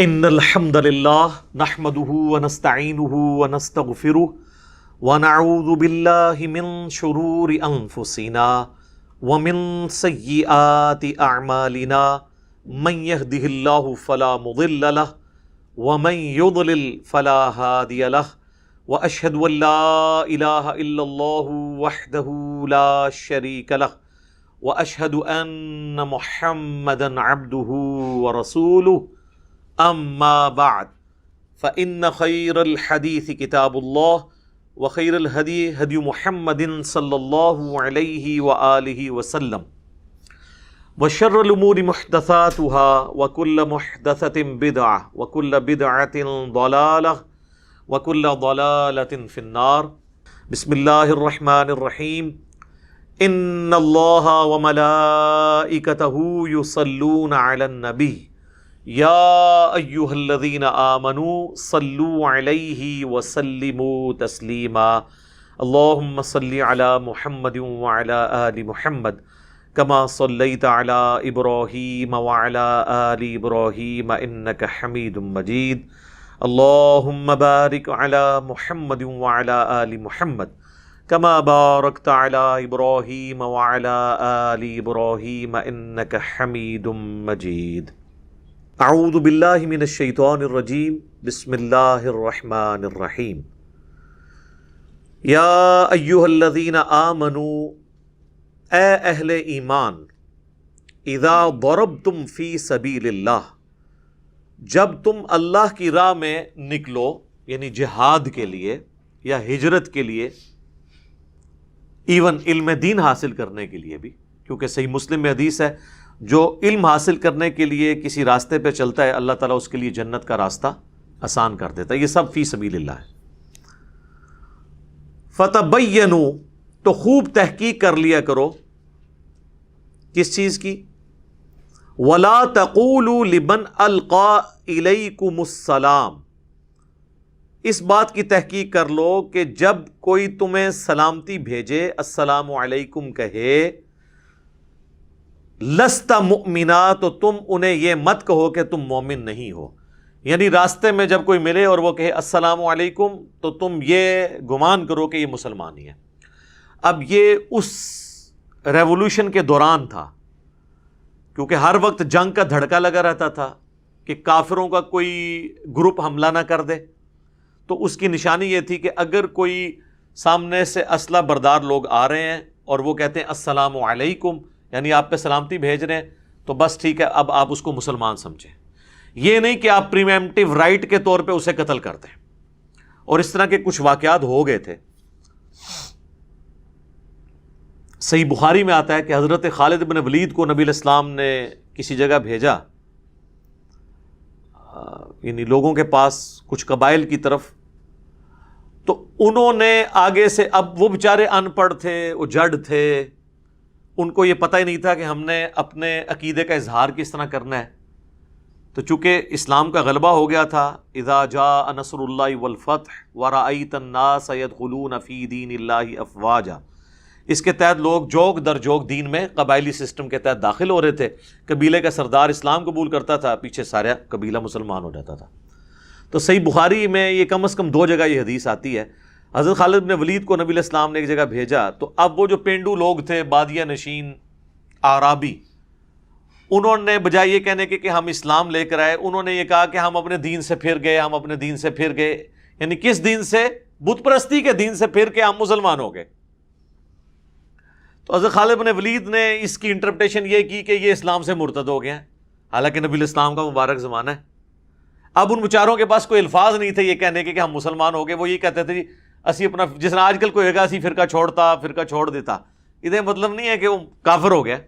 ان الحمد للہ نحمده ونستعینه ونستغفره ونعوذ باللہ من شرور انفسنا ومن سیئات اعمالنا من يهده اللہ فلا مضل له ومن يضلل فلا هادی له واشهد ان لا الہ الا اللہ وحدہ لا شریک له واشهد ان محمدا عبدہ ورسولہ اما بعد فإن خير الحديث كتاب الله وخير الهدي هدي محمد صلى الله عليه وآله وسلم وشر الأمور محدثاتها وكل محدثة بدعة وكل بدعة ضلالة وكل ضلالة في النار. بسم الله الرحمن الرحيم. إن الله وملائكته يصلون على النبي یا ایہا الذین آمنوا صلوا علیہ وسلموا تسلیما. اللہم صلی علی محمد وعلی آل محمد کما صلیت علی ابراہیم وعلی آل ابراہیم انک حمید مجید. اللہم بارک علی محمد وعلی آل محمد کما بارکت علی ابراہیم وعلی آل ابراہیم انک حمید مجید. اعوذ باللہ من الشیطان الرجیم. بسم اللہ الرحمن الرحیم. یا ایہا الذین آمنوا، اے اہل ایمان، اذا ضربتم فی سبیل اللہ، جب تم اللہ کی راہ میں نکلو، یعنی جہاد کے لیے یا ہجرت کے لیے، ایون علم دین حاصل کرنے کے لیے بھی، کیونکہ صحیح مسلم میں حدیث ہے جو علم حاصل کرنے کے لیے کسی راستے پہ چلتا ہے اللہ تعالیٰ اس کے لیے جنت کا راستہ آسان کر دیتا ہے. یہ سب فی سبیل اللہ ہے. فتبینوا، تو خوب تحقیق کر لیا کرو. کس چیز کی؟ ولا تقولوا لمن القى الیکم السلام، اس بات کی تحقیق کر لو کہ جب کوئی تمہیں سلامتی بھیجے، السلام علیکم کہے، لست مؤمنا، تو تم انہیں یہ مت کہو کہ تم مومن نہیں ہو. یعنی راستے میں جب کوئی ملے اور وہ کہے السلام علیکم تو تم یہ گمان کرو کہ یہ مسلمان ہی ہے. اب یہ اس ریولوشن کے دوران تھا، کیونکہ ہر وقت جنگ کا دھڑکا لگا رہتا تھا کہ کافروں کا کوئی گروپ حملہ نہ کر دے. تو اس کی نشانی یہ تھی کہ اگر کوئی سامنے سے اسلحہ بردار لوگ آ رہے ہیں اور وہ کہتے ہیں السلام علیکم، یعنی آپ پہ سلامتی بھیج رہے ہیں، تو بس ٹھیک ہے، اب آپ اس کو مسلمان سمجھیں. یہ نہیں کہ آپ پریمپٹیو رائٹ کے طور پہ اسے قتل کر دیں. اور اس طرح کے کچھ واقعات ہو گئے تھے. صحیح بخاری میں آتا ہے کہ حضرت خالد بن ولید کو نبی علیہ السلام نے کسی جگہ بھیجا، یعنی لوگوں کے پاس، کچھ قبائل کی طرف. تو انہوں نے آگے سے، اب وہ بیچارے ان پڑھ تھے، وہ جڑ تھے، ان کو یہ پتہ ہی نہیں تھا کہ ہم نے اپنے عقیدے کا اظہار کس طرح کرنا ہے. تو چونکہ اسلام کا غلبہ ہو گیا تھا، اذا جاء نصر اللہ والفتح ورأیت الناس يدخلون فی دین اللہ افواجا، اس کے تحت لوگ جوگ در جوگ دین میں قبائلی سسٹم کے تحت داخل ہو رہے تھے. قبیلے کا سردار اسلام قبول کرتا تھا، پیچھے سارا قبیلہ مسلمان ہو جاتا تھا. تو صحیح بخاری میں یہ کم از کم 2 جگہ یہ حدیث آتی ہے. حضرت خالد بن ولید کو نبی علیہ السلام نے ایک جگہ بھیجا، تو اب وہ جو پینڈو لوگ تھے، بادیہ نشین اعرابی، انہوں نے بجائے یہ کہنے کہ ہم اسلام لے کر آئے، انہوں نے یہ کہا کہ ہم اپنے دین سے پھر گئے، ہم اپنے دین سے پھر گئے. یعنی کس دین سے؟ بت پرستی کے دین سے پھر کے ہم مسلمان ہو گئے. تو حضرت خالد بن ولید نے اس کی انٹرپریٹیشن یہ کی کہ یہ اسلام سے مرتد ہو گئے ہیں، حالانکہ نبی علیہ السلام کا مبارک زمانہ ہے. اب ان بیچاروں کے پاس کوئی الفاظ نہیں تھے یہ کہنے کے کہ ہم مسلمان ہو گئے. وہ یہ کہتے تھے جی اسی اپنا، جس طرح آج کل کوئی ہوگا اسی فرقہ چھوڑ دیتا. ادھر مطلب نہیں ہے کہ وہ کافر ہو گیا.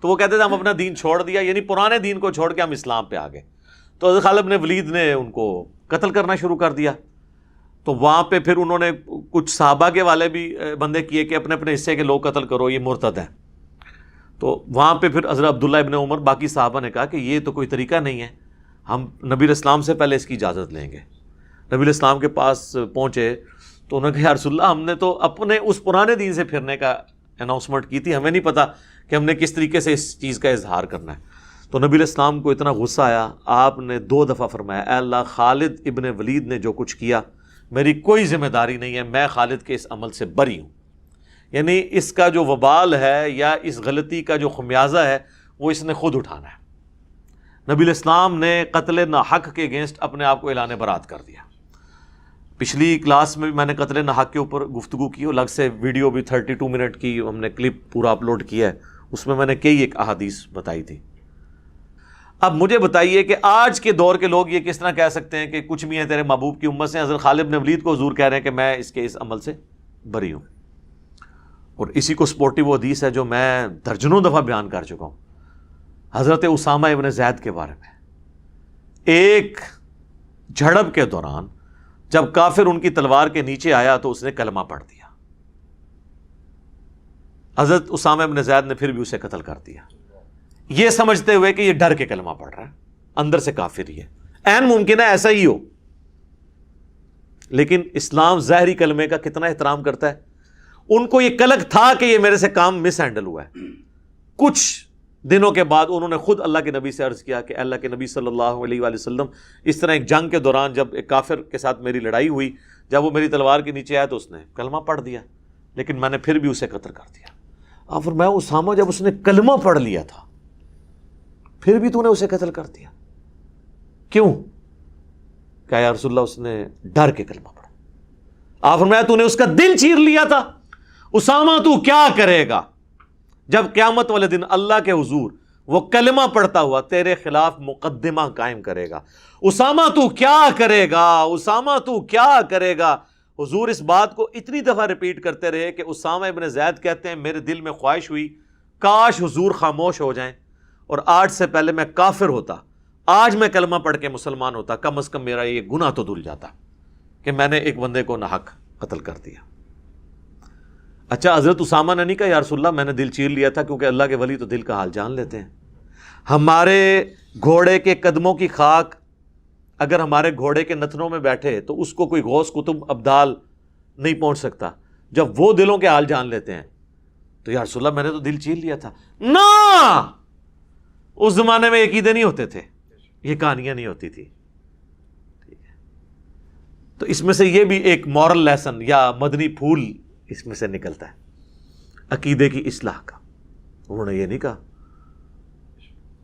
تو وہ کہتے تھے ہم اپنا دین چھوڑ دیا، یعنی پرانے دین کو چھوڑ کے ہم اسلام پہ آ گئے. تو حضرت خالد بن ولید نے ان کو قتل کرنا شروع کر دیا. تو وہاں پہ پھر انہوں نے کچھ صحابہ کے والے بھی بندے کیے کہ اپنے اپنے حصے کے لوگ قتل کرو، یہ مرتد ہیں. تو وہاں پہ پھر حضرت عبداللہ ابن عمر، باقی صحابہ نے کہا کہ یہ تو کوئی طریقہ نہیں ہے، ہم نبی علیہ السلام سے پہلے اس کی اجازت لیں گے. نبی علیہ السلام کے پاس پہنچے تو انہوں نے کہا یا رسول اللہ، ہم نے تو اپنے اس پرانے دین سے پھرنے کا اناؤنسمنٹ کی تھی، ہمیں نہیں پتا کہ ہم نے کس طریقے سے اس چیز کا اظہار کرنا ہے. تو نبی علیہ السلام کو اتنا غصہ آیا، آپ نے 2 دفعہ فرمایا اے اللہ خالد ابن ولید نے جو کچھ کیا میری کوئی ذمہ داری نہیں ہے، میں خالد کے اس عمل سے بری ہوں. یعنی اس کا جو وبال ہے یا اس غلطی کا جو خمیازہ ہے وہ اس نے خود اٹھانا ہے. نبی علیہ السلام نے قتل ناحق کے اگینسٹ اپنے آپ کو اعلان برات کر دیا. پچھلی کلاس میں بھی میں نے قتل ناحق کے اوپر گفتگو کی، الگ سے ویڈیو بھی 32 منٹ کی ہم نے کلپ پورا اپلوڈ کیا ہے، اس میں نے کئی ایک احادیث بتائی تھی. اب مجھے بتائیے کہ آج کے دور کے لوگ یہ کس طرح کہہ سکتے ہیں کہ کچھ بھی ہیں تیرے محبوب کی امت سے. حضرت خالد بن ولید کو حضور کہہ رہے ہیں کہ میں اس کے اس عمل سے بری ہوں. اور اسی کو سپورٹیو حدیث ہے جو میں درجنوں دفعہ بیان کر چکا ہوں، حضرت اسامہ ابن زید کے بارے میں. ایک جھڑپ کے دوران جب کافر ان کی تلوار کے نیچے آیا تو اس نے کلمہ پڑھ دیا. حضرت اسامہ ابن زید نے پھر بھی اسے قتل کر دیا، یہ سمجھتے ہوئے کہ یہ ڈر کے کلمہ پڑھ رہا ہے، اندر سے کافر ہی ہے. عین ممکن ہے ایسا ہی ہو، لیکن اسلام ظاہری کلمے کا کتنا احترام کرتا ہے. ان کو یہ کلک تھا کہ یہ میرے سے کام مس ہینڈل ہوا ہے. کچھ دنوں کے بعد انہوں نے خود اللہ کے نبی سے عرض کیا کہ اللہ کے نبی صلی اللہ علیہ وآلہ وسلم، اس طرح ایک جنگ کے دوران جب ایک کافر کے ساتھ میری لڑائی ہوئی، جب وہ میری تلوار کے نیچے آیا تو اس نے کلمہ پڑھ دیا، لیکن میں نے پھر بھی اسے قتل کر دیا. اور فرمایا اسامہ جب اس نے کلمہ پڑھ لیا تھا پھر بھی تو نے اسے قتل کر دیا، کیوں؟ کہا یا رسول اللہ اس نے ڈر کے کلمہ پڑھا. آپ فرمایا تو نے اس کا دل چیر لیا تھا. اسامہ تو کیا کرے گا جب قیامت والے دن اللہ کے حضور وہ کلمہ پڑھتا ہوا تیرے خلاف مقدمہ قائم کرے گا؟ اسامہ تو کیا کرے گا؟ اسامہ تو کیا کرے گا؟ حضور اس بات کو اتنی دفعہ ریپیٹ کرتے رہے کہ اسامہ ابن زید کہتے ہیں میرے دل میں خواہش ہوئی کاش حضور خاموش ہو جائیں اور آج سے پہلے میں کافر ہوتا، آج میں کلمہ پڑھ کے مسلمان ہوتا، کم از کم میرا یہ گناہ تو دھل جاتا کہ میں نے ایک بندے کو ناحق قتل کر دیا. اچھا حضرت اسامہ نے نہیں کہا یا رسول اللہ میں نے دل چیر لیا تھا، کیونکہ اللہ کے ولی تو دل کا حال جان لیتے ہیں. ہمارے گھوڑے کے قدموں کی خاک اگر ہمارے گھوڑے کے نتنوں میں بیٹھے تو اس کو کوئی غوث کتب ابدال نہیں پہنچ سکتا. جب وہ دلوں کے حال جان لیتے ہیں تو یا رسول اللہ میں نے تو دل چیر لیا تھا. نا اس زمانے میں عقیدے نہیں ہوتے تھے، یہ کہانیاں نہیں ہوتی تھی. تو اس میں سے یہ بھی ایک مورل لیسن یا مدنی پھول اس میں سے نکلتا ہے عقیدے کی اصلاح کا. انہوں نے یہ نہیں کہا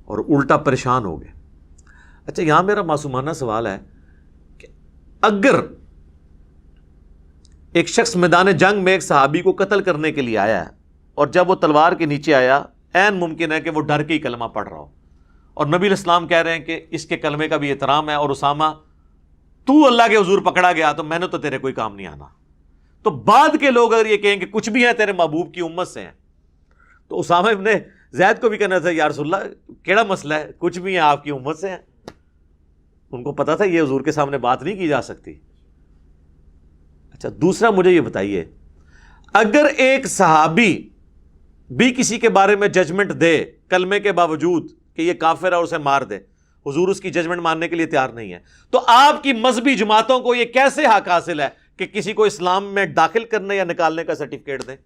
اور الٹا پریشان ہو گئے. اچھا یہاں میرا معصومانہ سوال ہے کہ اگر ایک شخص میدان جنگ میں ایک صحابی کو قتل کرنے کے لیے آیا ہے اور جب وہ تلوار کے نیچے آیا عین ممکن ہے کہ وہ ڈر کے ہی کلمہ پڑھ رہا ہو اور نبی علیہ السلام کہہ رہے ہیں کہ اس کے کلمے کا بھی احترام ہے اور اسامہ تو اللہ کے حضور پکڑا گیا تو میں نے تو تیرے کوئی کام نہیں آنا. تو بعد کے لوگ اگر یہ کہیں کہ کچھ بھی ہیں تیرے محبوب کی امت سے ہیں تو اسامہ ابن زید کو بھی کہنا تھا یا رسول اللہ کیڑا مسئلہ ہے، کچھ بھی ہیں آپ کی امت سے ہیں. ان کو پتا تھا یہ حضور کے سامنے بات نہیں کی جا سکتی. اچھا دوسرا مجھے یہ بتائیے اگر ایک صحابی بھی کسی کے بارے میں ججمنٹ دے کلمے کے باوجود کہ یہ کافر ہے اور اسے مار دے، حضور اس کی ججمنٹ ماننے کے لیے تیار نہیں ہے، تو آپ کی مذہبی جماعتوں کو یہ کیسے حق حاصل ہے کہ کسی کو اسلام میں داخل کرنے یا نکالنے کا سرٹیفکیٹ دیں؟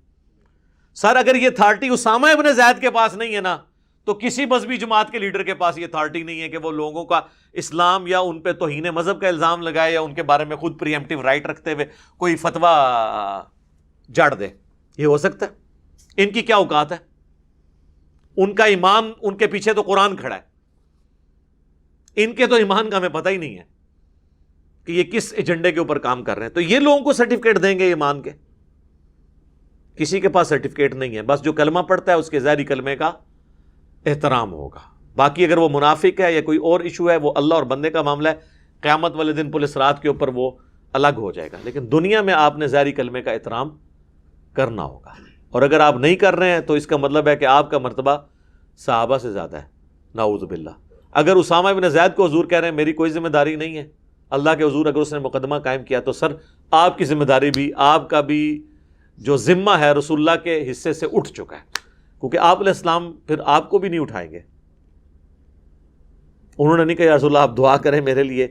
سر اگر یہ اتھارٹی اسامہ ابن زید کے پاس نہیں ہے نا تو کسی مذہبی جماعت کے لیڈر کے پاس یہ اتھارٹی نہیں ہے کہ وہ لوگوں کا اسلام یا ان پہ توہین مذہب کا الزام لگائے یا ان کے بارے میں خود پری ایمپٹیو رائٹ رکھتے ہوئے کوئی فتویٰ جاڑ دے. یہ ہو سکتا ہے؟ ان کی کیا اوقات ہے؟ ان کا ایمان ان کے پیچھے تو قرآن کھڑا ہے، ان کے تو ایمان کا ہمیں پتہ ہی نہیں ہے کہ یہ کس ایجنڈے کے اوپر کام کر رہے ہیں. تو یہ لوگوں کو سرٹیفکیٹ دیں گے ایمان کے؟ کسی کے پاس سرٹیفکیٹ نہیں ہے. بس جو کلمہ پڑھتا ہے اس کے ظاہری کلمے کا احترام ہوگا. باقی اگر وہ منافق ہے یا کوئی اور ایشو ہے وہ اللہ اور بندے کا معاملہ ہے، قیامت والے دن پولیس رات کے اوپر وہ الگ ہو جائے گا. لیکن دنیا میں آپ نے ظاہری کلمے کا احترام کرنا ہوگا، اور اگر آپ نہیں کر رہے ہیں تو اس کا مطلب ہے کہ آپ کا مرتبہ صحابہ سے زیادہ ہے، نعوذ باللہ. اگر اسامہ ابن زید کو حضور کہہ رہے ہیں میری کوئی ذمہ داری نہیں ہے، اللہ کے حضور اگر اس نے مقدمہ قائم کیا تو سر آپ کی ذمہ داری بھی، آپ کا بھی جو ذمہ ہے رسول اللہ کے حصے سے اٹھ چکا ہے، کیونکہ آپ علیہ السلام پھر آپ کو بھی نہیں اٹھائیں گے. انہوں نے نہیں کہا یا رسول اللہ آپ دعا کریں میرے لیے،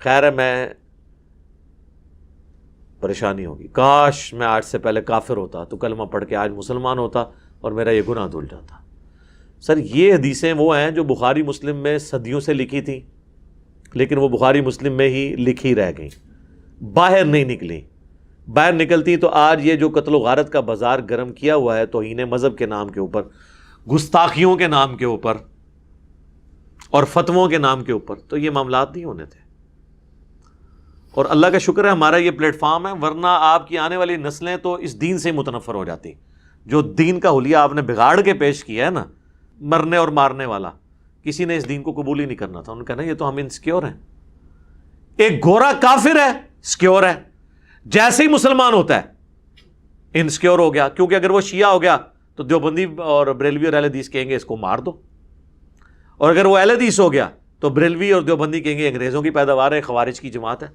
خیر ہے میں پریشانی ہوگی، کاش میں آج سے پہلے کافر ہوتا تو کلمہ پڑھ کے آج مسلمان ہوتا اور میرا یہ گناہ دھل جاتا. سر یہ حدیثیں وہ ہیں جو بخاری مسلم میں صدیوں سے لکھی تھیں، لیکن وہ بخاری مسلم میں ہی لکھی رہ گئیں، باہر نہیں نکلیں۔ باہر نکلتی تو آج یہ جو قتل و غارت کا بازار گرم کیا ہوا ہے توہین مذہب کے نام کے اوپر، گستاخیوں کے نام کے اوپر اور فتووں کے نام کے اوپر، تو یہ معاملات نہیں ہونے تھے۔ اور اللہ کا شکر ہے ہمارا یہ پلیٹ فارم ہے، ورنہ آپ کی آنے والی نسلیں تو اس دین سے ہی متنفر ہو جاتی۔ جو دین کا حلیہ آپ نے بگاڑ کے پیش کیا ہے نا، مرنے اور مارنے والا، کسی نے اس دین کو قبول ہی نہیں کرنا تھا۔ انہوں نے کہا نا یہ تو ہم انسیکیور ہیں۔ ایک گورا کافر ہے، سیکیور ہے، جیسے ہی مسلمان ہوتا ہے انسیکیور ہو گیا، کیونکہ اگر وہ شیعہ ہو گیا تو دیوبندی اور بریلوی اور اہل حدیث کہیں گے اس کو مار دو، اور اگر وہ اہل حدیث ہو گیا تو بریلوی اور دیوبندی کہیں گے انگریزوں کی پیداوار ہے، خوارج کی جماعت ہے۔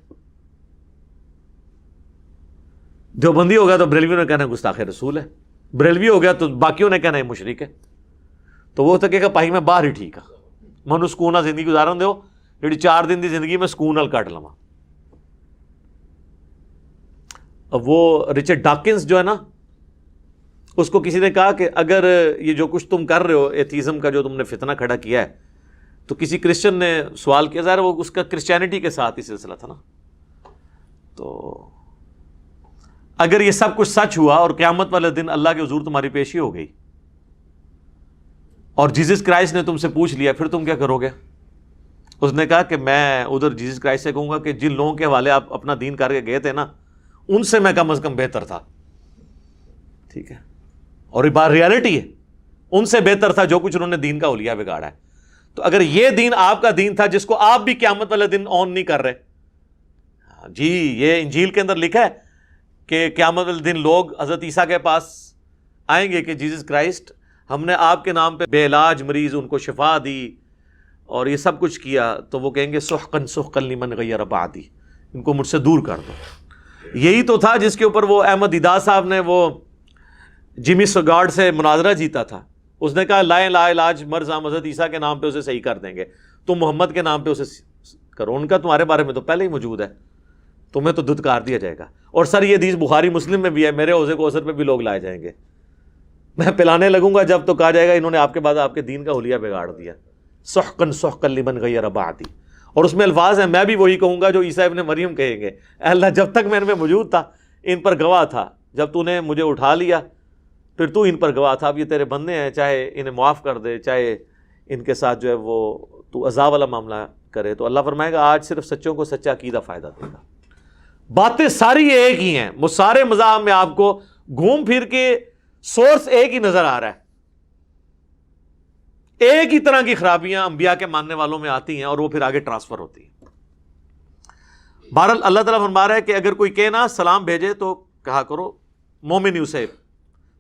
دیوبندی ہو گیا تو بریلوی نے کہنا گستاخ رسول ہے، بریلوی ہو گیا تو باقیوں نے کہنا ہے مشرک ہے۔ تو وہ تو کہے گا پائی میں باہر ہی ٹھیک ہے، منو سکون نال زندگی گزارن دیو، جڑی 4 دن دی زندگی میں سکون نال کٹ لواں۔ اب وہ رچرڈ ڈاکنز جو ہے نا، اس کو کسی نے کہا کہ اگر یہ جو کچھ تم کر رہے ہو ایتھیزم کا جو تم نے فتنہ کھڑا کیا ہے، تو کسی کرسچن نے سوال کیا، ظاہر وہ اس کا کرسچینٹی کے ساتھ ہی سلسلہ تھا نا، تو اگر یہ سب کچھ سچ ہوا اور قیامت والے دن اللہ کے حضور تمہاری پیشی ہو گئی اور جیزس کرائسٹ نے تم سے پوچھ لیا، پھر تم کیا کرو گے؟ اس نے کہا کہ میں ادھر جیزس کرائسٹ سے کہوں گا کہ جن لوگوں کے حوالے آپ اپنا دین کر کے گئے تھے نا، ان سے میں کم از کم بہتر تھا۔ ٹھیک ہے، اور یہ بات ریالٹی ہے، ان سے بہتر تھا جو کچھ انہوں نے دین کا حلیہ بگاڑا ہے۔ تو اگر یہ دین آپ کا دین تھا جس کو آپ بھی قیامت والے دن آن نہیں کر رہے، جی یہ انجیل کے اندر لکھا ہے کہ قیامت والے دن لوگ حضرت عیسیٰ کے پاس آئیں گے کہ جیزس کرائسٹ ہم نے آپ کے نام پہ بے علاج مریض ان کو شفا دی اور یہ سب کچھ کیا، تو وہ کہیں گے سحقن سحقن لمن غیر بعدی، ان کو مجھ سے دور کر دو۔ یہی تو تھا جس کے اوپر وہ احمد دیدہ صاحب نے وہ جمی سگارڈ سے مناظرہ جیتا تھا۔ اس نے کہا لائیں لا علاج مرض ہم حضرت عیسیٰ کے نام پہ اسے صحیح کر دیں گے، تم محمد کے نام پہ اسے کرو۔ ان کا تمہارے بارے میں تو پہلے ہی موجود ہے، تمہیں تو دھتکار دیا جائے گا۔ اور سر یہ حدیث بخاری مسلم میں بھی ہے، میرے حوضے کوثر پہ بھی لوگ لائے جائیں گے، میں پلانے لگوں گا جب تو کہا جائے گا انہوں نے آپ کے بعد آپ کے دین کا حلیہ بگاڑ دیا، سحقن سحقن لمن غیر بعدی۔ اور اس میں الفاظ ہیں، میں بھی وہی کہوں گا جو عیسیٰ ابن مریم کہیں گے، اے اللہ جب تک میں ان میں موجود تھا ان پر گواہ تھا، جب تو نے مجھے اٹھا لیا پھر تو ان پر گواہ تھا، اب یہ تیرے بندے ہیں، چاہے انہیں معاف کر دے، چاہے ان کے ساتھ جو ہے وہ تو عذاب والا معاملہ کرے۔ تو اللہ فرمائے گا آج صرف سچوں کو سچا عقیدہ فائدہ دے گا۔ باتیں ساری ایک ہی ہیں، وہ سارے مذاہب میں آپ کو گھوم پھر کے سورس ایک ہی نظر آ رہا ہے، ایک ہی طرح کی خرابیاں انبیاء کے ماننے والوں میں آتی ہیں اور وہ پھر آگے ٹرانسفر ہوتی ہیں۔ بہرحال اللہ تعالیٰ فرما رہا ہے کہ اگر کوئی کہنا سلام بھیجے تو کہا کرو مومن ہی، اسے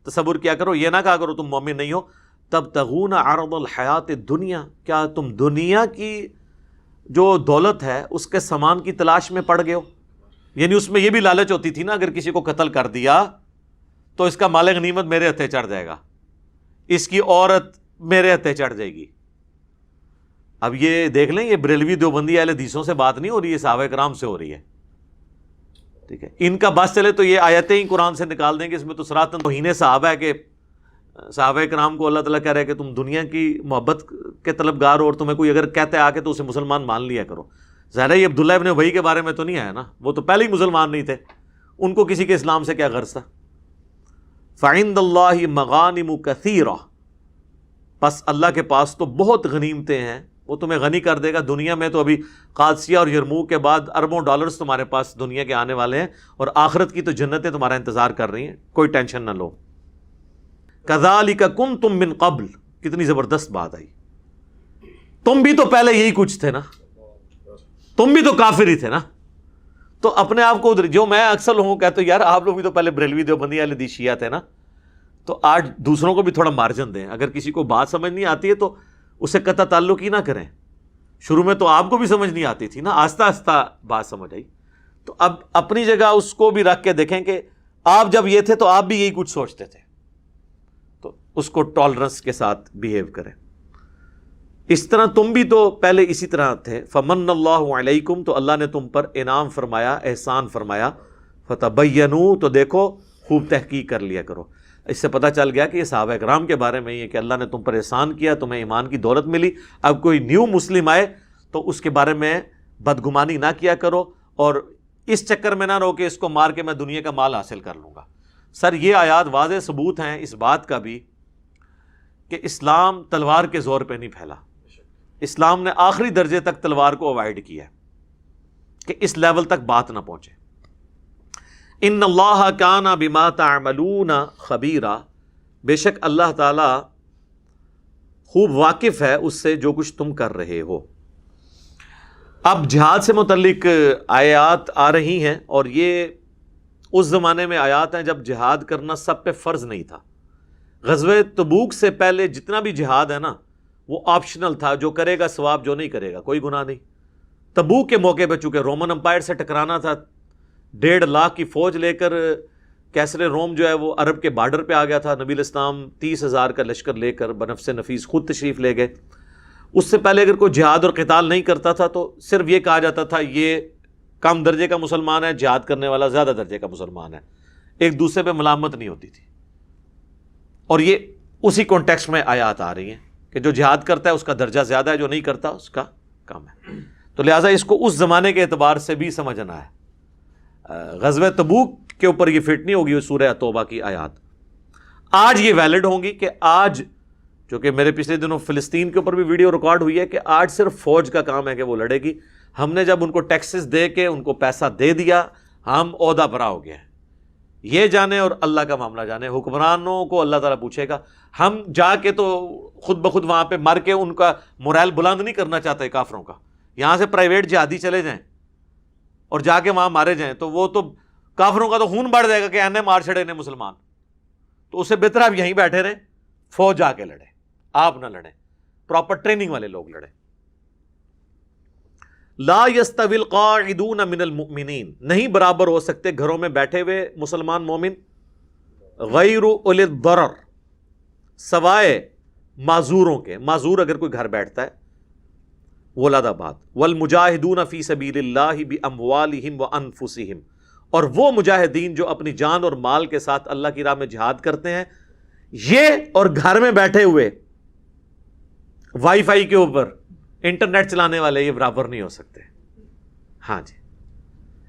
تصور کیا کرو، یہ نہ کہا کرو تم مومن نہیں ہو۔ تب تغون عرض الحیات الدنیا، کیا تم دنیا کی جو دولت ہے اس کے سامان کی تلاش میں پڑ گئے ہو؟ یعنی اس میں یہ بھی لالچ ہوتی تھی نا، اگر کسی کو قتل کر دیا تو اس کا مال غنیمت میرے ہتھے چڑھ جائے گا، اس کی عورت میرے ہتھے چڑھ جائے گی۔ اب یہ دیکھ لیں، یہ بریلوی دیوبندی اہل حدیثوں سے بات نہیں ہو رہی ہے، صحابہ کرام سے ہو رہی ہے۔ ٹھیک ہے، ان کا بس چلے تو یہ آیتیں ہی قرآن سے نکال دیں گے، اس میں تو صراحتاً توہین صحابہ ہے کہ صحابہ کرام کو اللہ تعالیٰ کہہ رہا ہے کہ تم دنیا کی محبت کے طلبگار ہو، اور تمہیں کوئی اگر کہتے آ کے تو اسے مسلمان مان لیا کرو۔ ظاہر ہے یہ عبداللہ ابن ابی کے بارے میں تو نہیں آیا نا، وہ تو پہلے ہی مسلمان نہیں تھے، ان کو کسی کے اسلام سے کیا غرض تھا۔ فعند اللہ مغانم کثیرہ، پس اللہ کے پاس تو بہت غنیمتیں ہیں، وہ تمہیں غنی کر دے گا۔ دنیا میں تو ابھی قادسیہ اور یرموک کے بعد اربوں ڈالرز تمہارے پاس دنیا کے آنے والے ہیں، اور آخرت کی تو جنتیں تمہارا انتظار کر رہی ہیں، کوئی ٹینشن نہ لو۔ کذالک کنتم من قبل، کتنی زبردست بات آئی، تم بھی تو پہلے یہی کچھ تھے نا، تم بھی تو کافر ہی تھے نا۔ تو اپنے آپ کو جو میں اکثر لوگوں کو کہتا ہوں یار آپ لوگ بھی تو پہلے بریلوی دیوبندی اہل حدیث شیعہ تھے نا، تو آج دوسروں کو بھی تھوڑا مارجن دیں۔ اگر کسی کو بات سمجھ نہیں آتی ہے تو اسے قطع تعلق ہی نہ کریں۔ شروع میں تو آپ کو بھی سمجھ نہیں آتی تھی نا، آہستہ آہستہ بات سمجھ آئی، تو اب اپنی جگہ اس کو بھی رکھ کے دیکھیں کہ آپ جب یہ تھے تو آپ بھی یہی کچھ سوچتے تھے، تو اس کو ٹالرنس کے ساتھ بیہیو کریں۔ اس طرح تم بھی تو پہلے اسی طرح تھے۔ فمن اللہ علیکم، تو اللہ نے تم پر انعام فرمایا، احسان فرمایا۔ فتبینوا، تو دیکھو خوب تحقیق کر لیا کرو۔ اس سے پتہ چل گیا کہ یہ صحابہ کرام کے بارے میں یہ کہ اللہ نے تم پر احسان کیا، تمہیں ایمان کی دولت ملی، اب کوئی نیو مسلم آئے تو اس کے بارے میں بدگمانی نہ کیا کرو، اور اس چکر میں نہ رہو کہ اس کو مار کے میں دنیا کا مال حاصل کر لوں گا۔ سر یہ آیات واضح ثبوت ہیں اس بات کا بھی کہ اسلام تلوار کے زور پہ نہیں پھیلا، اسلام نے آخری درجے تک تلوار کو اوائڈ کیا کہ اس لیول تک بات نہ پہنچے۔ ان اللہ کان بما تعملون خبیرا، بے شک اللہ تعالی خوب واقف ہے اس سے جو کچھ تم کر رہے ہو۔ اب جہاد سے متعلق آیات آ رہی ہیں، اور یہ اس زمانے میں آیات ہیں جب جہاد کرنا سب پہ فرض نہیں تھا۔ غزوہ تبوک سے پہلے جتنا بھی جہاد ہے نا وہ آپشنل تھا، جو کرے گا ثواب، جو نہیں کرے گا کوئی گناہ نہیں۔ تبوک کے موقع پہ چونکہ رومن امپائر سے ٹکرانا تھا، 1.5 لاکھ کی فوج لے کر کیسر روم جو ہے وہ عرب کے بارڈر پہ آ گیا تھا، نبی علیہ السلام 30,000 کا لشکر لے کر بنفس نفیس خود تشریف لے گئے۔ اس سے پہلے اگر کوئی جہاد اور قتال نہیں کرتا تھا تو صرف یہ کہا جاتا تھا یہ کم درجے کا مسلمان ہے، جہاد کرنے والا زیادہ درجے کا مسلمان ہے، ایک دوسرے پہ ملامت نہیں ہوتی تھی۔ اور یہ اسی کانٹیکسٹ میں آیات آ رہی ہیں کہ جو جہاد کرتا ہے اس کا درجہ زیادہ ہے، جو نہیں کرتا اس کا کم ہے۔ تو لہٰذا اس کو اس زمانے کے اعتبار سے بھی سمجھنا ہے۔ غزوہ تبوک کے اوپر یہ فٹ نہیں ہوگی سورہ توبہ کی آیات، آج یہ ویلڈ ہوں گی کہ آج، جو کہ میرے پچھلے دنوں فلسطین کے اوپر بھی ویڈیو ریکارڈ ہوئی ہے کہ آج صرف فوج کا کام ہے کہ وہ لڑے گی۔ ہم نے جب ان کو ٹیکسز دے کے ان کو پیسہ دے دیا، ہم عہدہ برا ہو گئے ہیں، یہ جانے اور اللہ کا معاملہ جانے۔ حکمرانوں کو اللہ تعالیٰ پوچھے گا۔ ہم جا کے تو خود بخود وہاں پہ مر کے ان کا مورائل بلند نہیں کرنا چاہتے کافروں کا، یہاں سے پرائیویٹ جہادی چلے جائیں اور جا کے وہاں مارے جائیں تو وہ تو کافروں کا تو خون بڑھ جائے گا کہ اینے مار چھڑے نے مسلمان، تو اس سے بہتر آپ یہیں بیٹھے رہیں، فوج جا کے لڑے، آپ نہ لڑیں، پراپر ٹریننگ والے لوگ لڑیں۔ لا یستوی القاعدون من المؤمنین، نہیں برابر ہو سکتے گھروں میں بیٹھے ہوئے مسلمان مومن، غیر اولی الضرر، سوائے معذوروں کے۔ معذور اگر کوئی گھر بیٹھتا ہے وہ علیحدہ بات، والمجاہدون فی سبیل اللہ باموالہم وانفسہم، اور وہ مجاہدین جو اپنی جان اور مال کے ساتھ اللہ کی راہ میں جہاد کرتے ہیں، یہ اور گھر میں بیٹھے ہوئے وائی فائی کے اوپر انٹرنیٹ چلانے والے یہ برابر نہیں ہو سکتے۔ ہاں جی،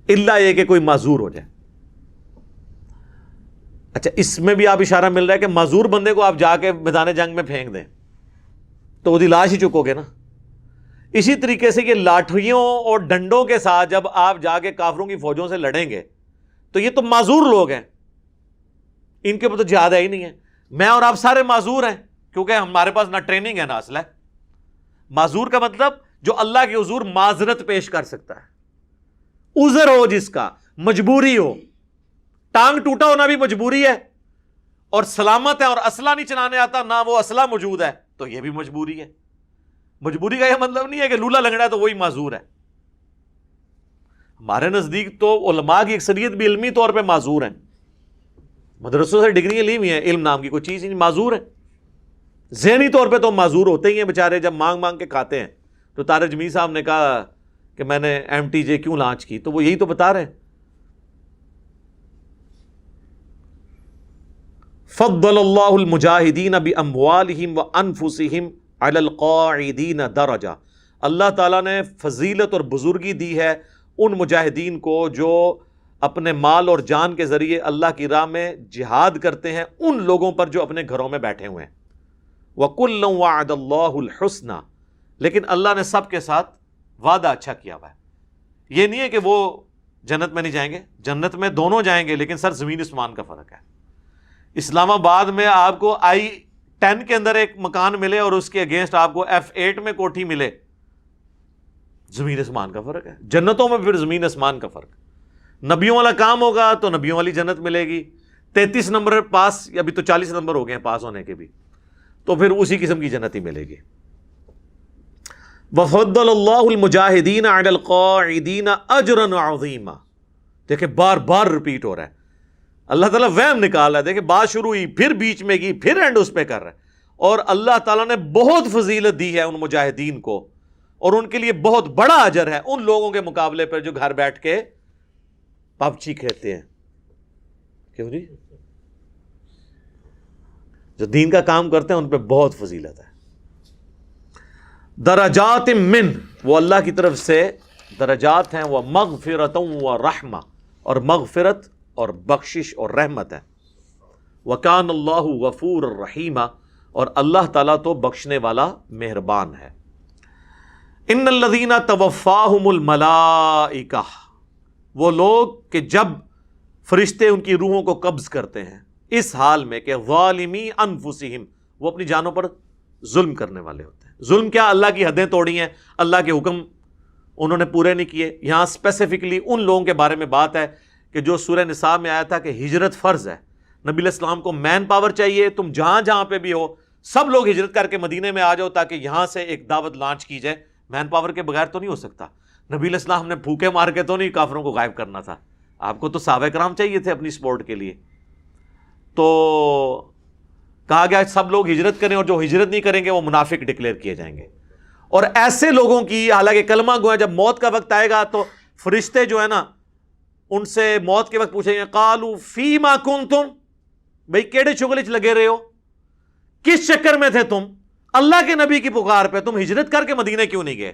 الا یہ کہ کوئی معذور ہو جائے۔ اچھا، اس میں بھی آپ اشارہ مل رہا ہے کہ معذور بندے کو آپ جا کے میدان جنگ میں پھینک دیں تو وہ دی لاش ہی چکو گے نا۔ اسی طریقے سے یہ لاٹھیوں اور ڈنڈوں کے ساتھ جب آپ جا کے کافروں کی فوجوں سے لڑیں گے تو یہ تو معذور لوگ ہیں، ان کے اوپر تو جہاد ہے ہی نہیں ہے۔ میں اور آپ سارے معذور ہیں کیونکہ ہمارے پاس نہ ٹریننگ ہے نہ اسلحہ۔ معذور کا مطلب جو اللہ کے حضور معذرت پیش کر سکتا ہے، عذر ہو جس کا، مجبوری ہو، ٹانگ ٹوٹا ہونا بھی مجبوری ہے، اور سلامت ہے اور اسلحہ نہیں چلانے آتا، نہ وہ اسلحہ موجود ہے، تو یہ بھی مجبوری ہے۔ مجبوری کا یہ مطلب نہیں ہے کہ لولا لنگڑا ہے تو وہی معذور ہے۔ ہمارے نزدیک تو علماء کی اکثریت بھی علمی طور پہ معذور ہیں، مدرسوں سے ڈگریاں لی ہوئی ہیں، علم نام کی کوئی چیز نہیں، معذور ہیں۔ ذہنی طور پہ تو معذور ہوتے ہی ہیں بیچارے، جب مانگ مانگ کے کھاتے ہیں۔ تو طارق جمیل صاحب نے کہا کہ میں نے MTJ کیوں لانچ کی، تو وہ یہی تو بتا رہے ہیں۔ فضل اللہ المجاہدین باموالہم وانفسہم علی القاعدین درجہ، اللہ تعالیٰ نے فضیلت اور بزرگی دی ہے ان مجاہدین کو جو اپنے مال اور جان کے ذریعے اللہ کی راہ میں جہاد کرتے ہیں، ان لوگوں پر جو اپنے گھروں میں بیٹھے ہوئے ہیں۔ وَكُلًّا وَعَدَ اللَّهُ الْحُسْنَى، لیکن اللہ نے سب کے ساتھ وعدہ اچھا کیا ہوا ہے۔ یہ نہیں ہے کہ وہ جنت میں نہیں جائیں گے، جنت میں دونوں جائیں گے، لیکن سر زمین آسمان کا فرق ہے۔ اسلام آباد میں آپ کو I-10 کے اندر ایک مکان ملے اور اس کے اگینسٹ آپ کو F8 میں کوٹھی ملے، زمین آسمان کا فرق ہے۔ جنتوں میں پھر زمین آسمان کا فرق۔ نبیوں والا کام ہوگا تو نبیوں والی جنت ملے گی، 33 نمبر پاس، ابھی تو 40 نمبر ہو گئے ہیں پاس ہونے کے بھی، تو پھر اسی قسم کی جنت ہی ملے گی۔ وَفَضَّلَ اللَّهُ الْمُجَاهِدِينَ عَلَى الْقَاعِدِينَ أَجْرًا عَظِيمًا، دیکھیں بار بار ریپیٹ ہو رہا ہے، اللہ تعالیٰ وہم نکال رہا ہے۔ دیکھیں بات شروع ہوئی، پھر بیچ میں گئی، پھر اینڈ اس پہ کر رہا ہے، اور اللہ تعالیٰ نے بہت فضیلت دی ہے ان مجاہدین کو، اور ان کے لیے بہت بڑا اجر ہے ان لوگوں کے مقابلے پر جو گھر بیٹھ کے پبجی کھیلتے ہیں۔ کیوں جی؟ جو دین کا کام کرتے ہیں ان پہ بہت فضیلت ہے. درجات من، وہ اللہ کی طرف سے درجات ہیں، وہ مغفرۃ و رحمہ، اور مغفرت اور بخشش اور رحمت ہے. وکان اللہ غفور الرحیم، اور اللہ تعالیٰ تو بخشنے والا مہربان ہے. ان الذین توفاہم الملائکہ، وہ لوگ کہ جب فرشتے ان کی روحوں کو قبض کرتے ہیں اس حال میں کہ ظالمی انفسہم، وہ اپنی جانوں پر ظلم کرنے والے ہوتے ہیں. ظلم کیا؟ اللہ کی حدیں توڑی ہیں، اللہ کے حکم انہوں نے پورے نہیں کیے. یہاں اسپیسیفکلی ان لوگوں کے بارے میں بات ہے کہ جو سورہ نساء میں آیا تھا کہ ہجرت فرض ہے. نبی علیہ السلام کو مین پاور چاہیے، تم جہاں جہاں پہ بھی ہو سب لوگ ہجرت کر کے مدینے میں آ جاؤ تاکہ یہاں سے ایک دعوت لانچ کی جائے. مین پاور کے بغیر تو نہیں ہو سکتا. نبی علیہ السلام نے پھوکے مار کے تو نہیں کافروں کو غائب کرنا تھا. آپ کو تو صحابہ کرام چاہیے تھے اپنی سپورٹ کے لیے. تو کہا گیا سب لوگ ہجرت کریں، اور جو ہجرت نہیں کریں گے وہ منافق ڈکلیئر کیے جائیں گے. اور ایسے لوگوں کی حالانکہ کلمہ گو ہے، جب موت کا وقت آئے گا تو فرشتے جو ہے نا ان سے موت کے وقت پوچھیں گے قالوا فیما کنتم، بھئی کیڑے چغلے چ لگے رہے ہو، کس چکر میں تھے تم؟ اللہ کے نبی کی پکار پہ تم ہجرت کر کے مدینے کیوں نہیں گئے؟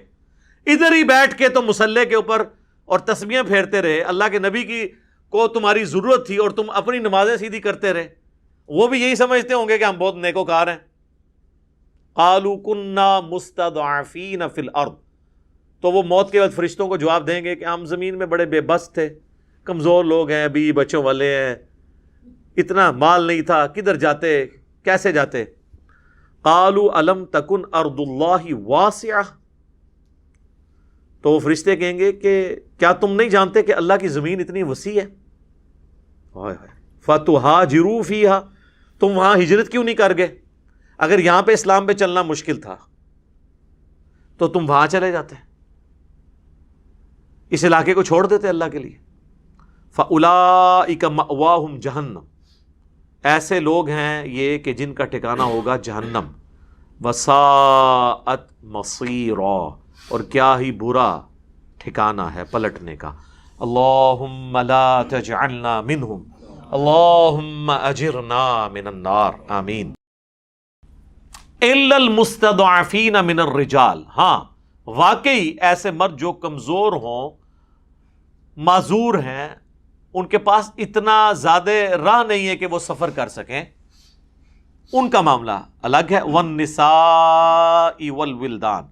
ادھر ہی بیٹھ کے تم مصلے کے اوپر اور تسبیحیں پھیرتے رہے. اللہ کے نبی کی کو تمہاری ضرورت تھی اور تم اپنی نمازیں سیدھی کرتے رہے. وہ بھی یہی سمجھتے ہوں گے کہ ہم بہت نیکوکار ہیں. قالوا کنا مستضعفین فی الارض، تو وہ موت کے وقت فرشتوں کو جواب دیں گے کہ ہم زمین میں بڑے بے بس تھے، کمزور لوگ ہیں، ابھی بچوں والے ہیں، اتنا مال نہیں تھا، کدھر جاتے، کیسے جاتے؟ قالوا الم تکن ارض اللہ واسعہ، تو وہ فرشتے کہیں گے کہ کیا تم نہیں جانتے کہ اللہ کی زمین اتنی وسیع ہے؟ فتہاجروا فیہا، تم وہاں ہجرت کیوں نہیں کر گئے؟ اگر یہاں پہ اسلام پہ چلنا مشکل تھا تو تم وہاں چلے جاتے، اس علاقے کو چھوڑ دیتے اللہ کے لیے. فَأُولَئِكَ مَأْوَاهُمْ جَهَنَّمْ، ایسے لوگ ہیں یہ کہ جن کا ٹھکانہ ہوگا جہنم. وَسَاءَتْ مَصِيرًا، اور کیا ہی برا ٹھکانہ ہے پلٹنے کا. اللہم لا تجعلنا منہم، اللہم اجرنا من النار، آمین. الا المستضعفین من الرجال، ہاں واقعی ایسے مرد جو کمزور ہوں، معذور ہیں، ان کے پاس اتنا زیادہ راہ نہیں ہے کہ وہ سفر کر سکیں، ان کا معاملہ الگ ہے. والنساء والولدان،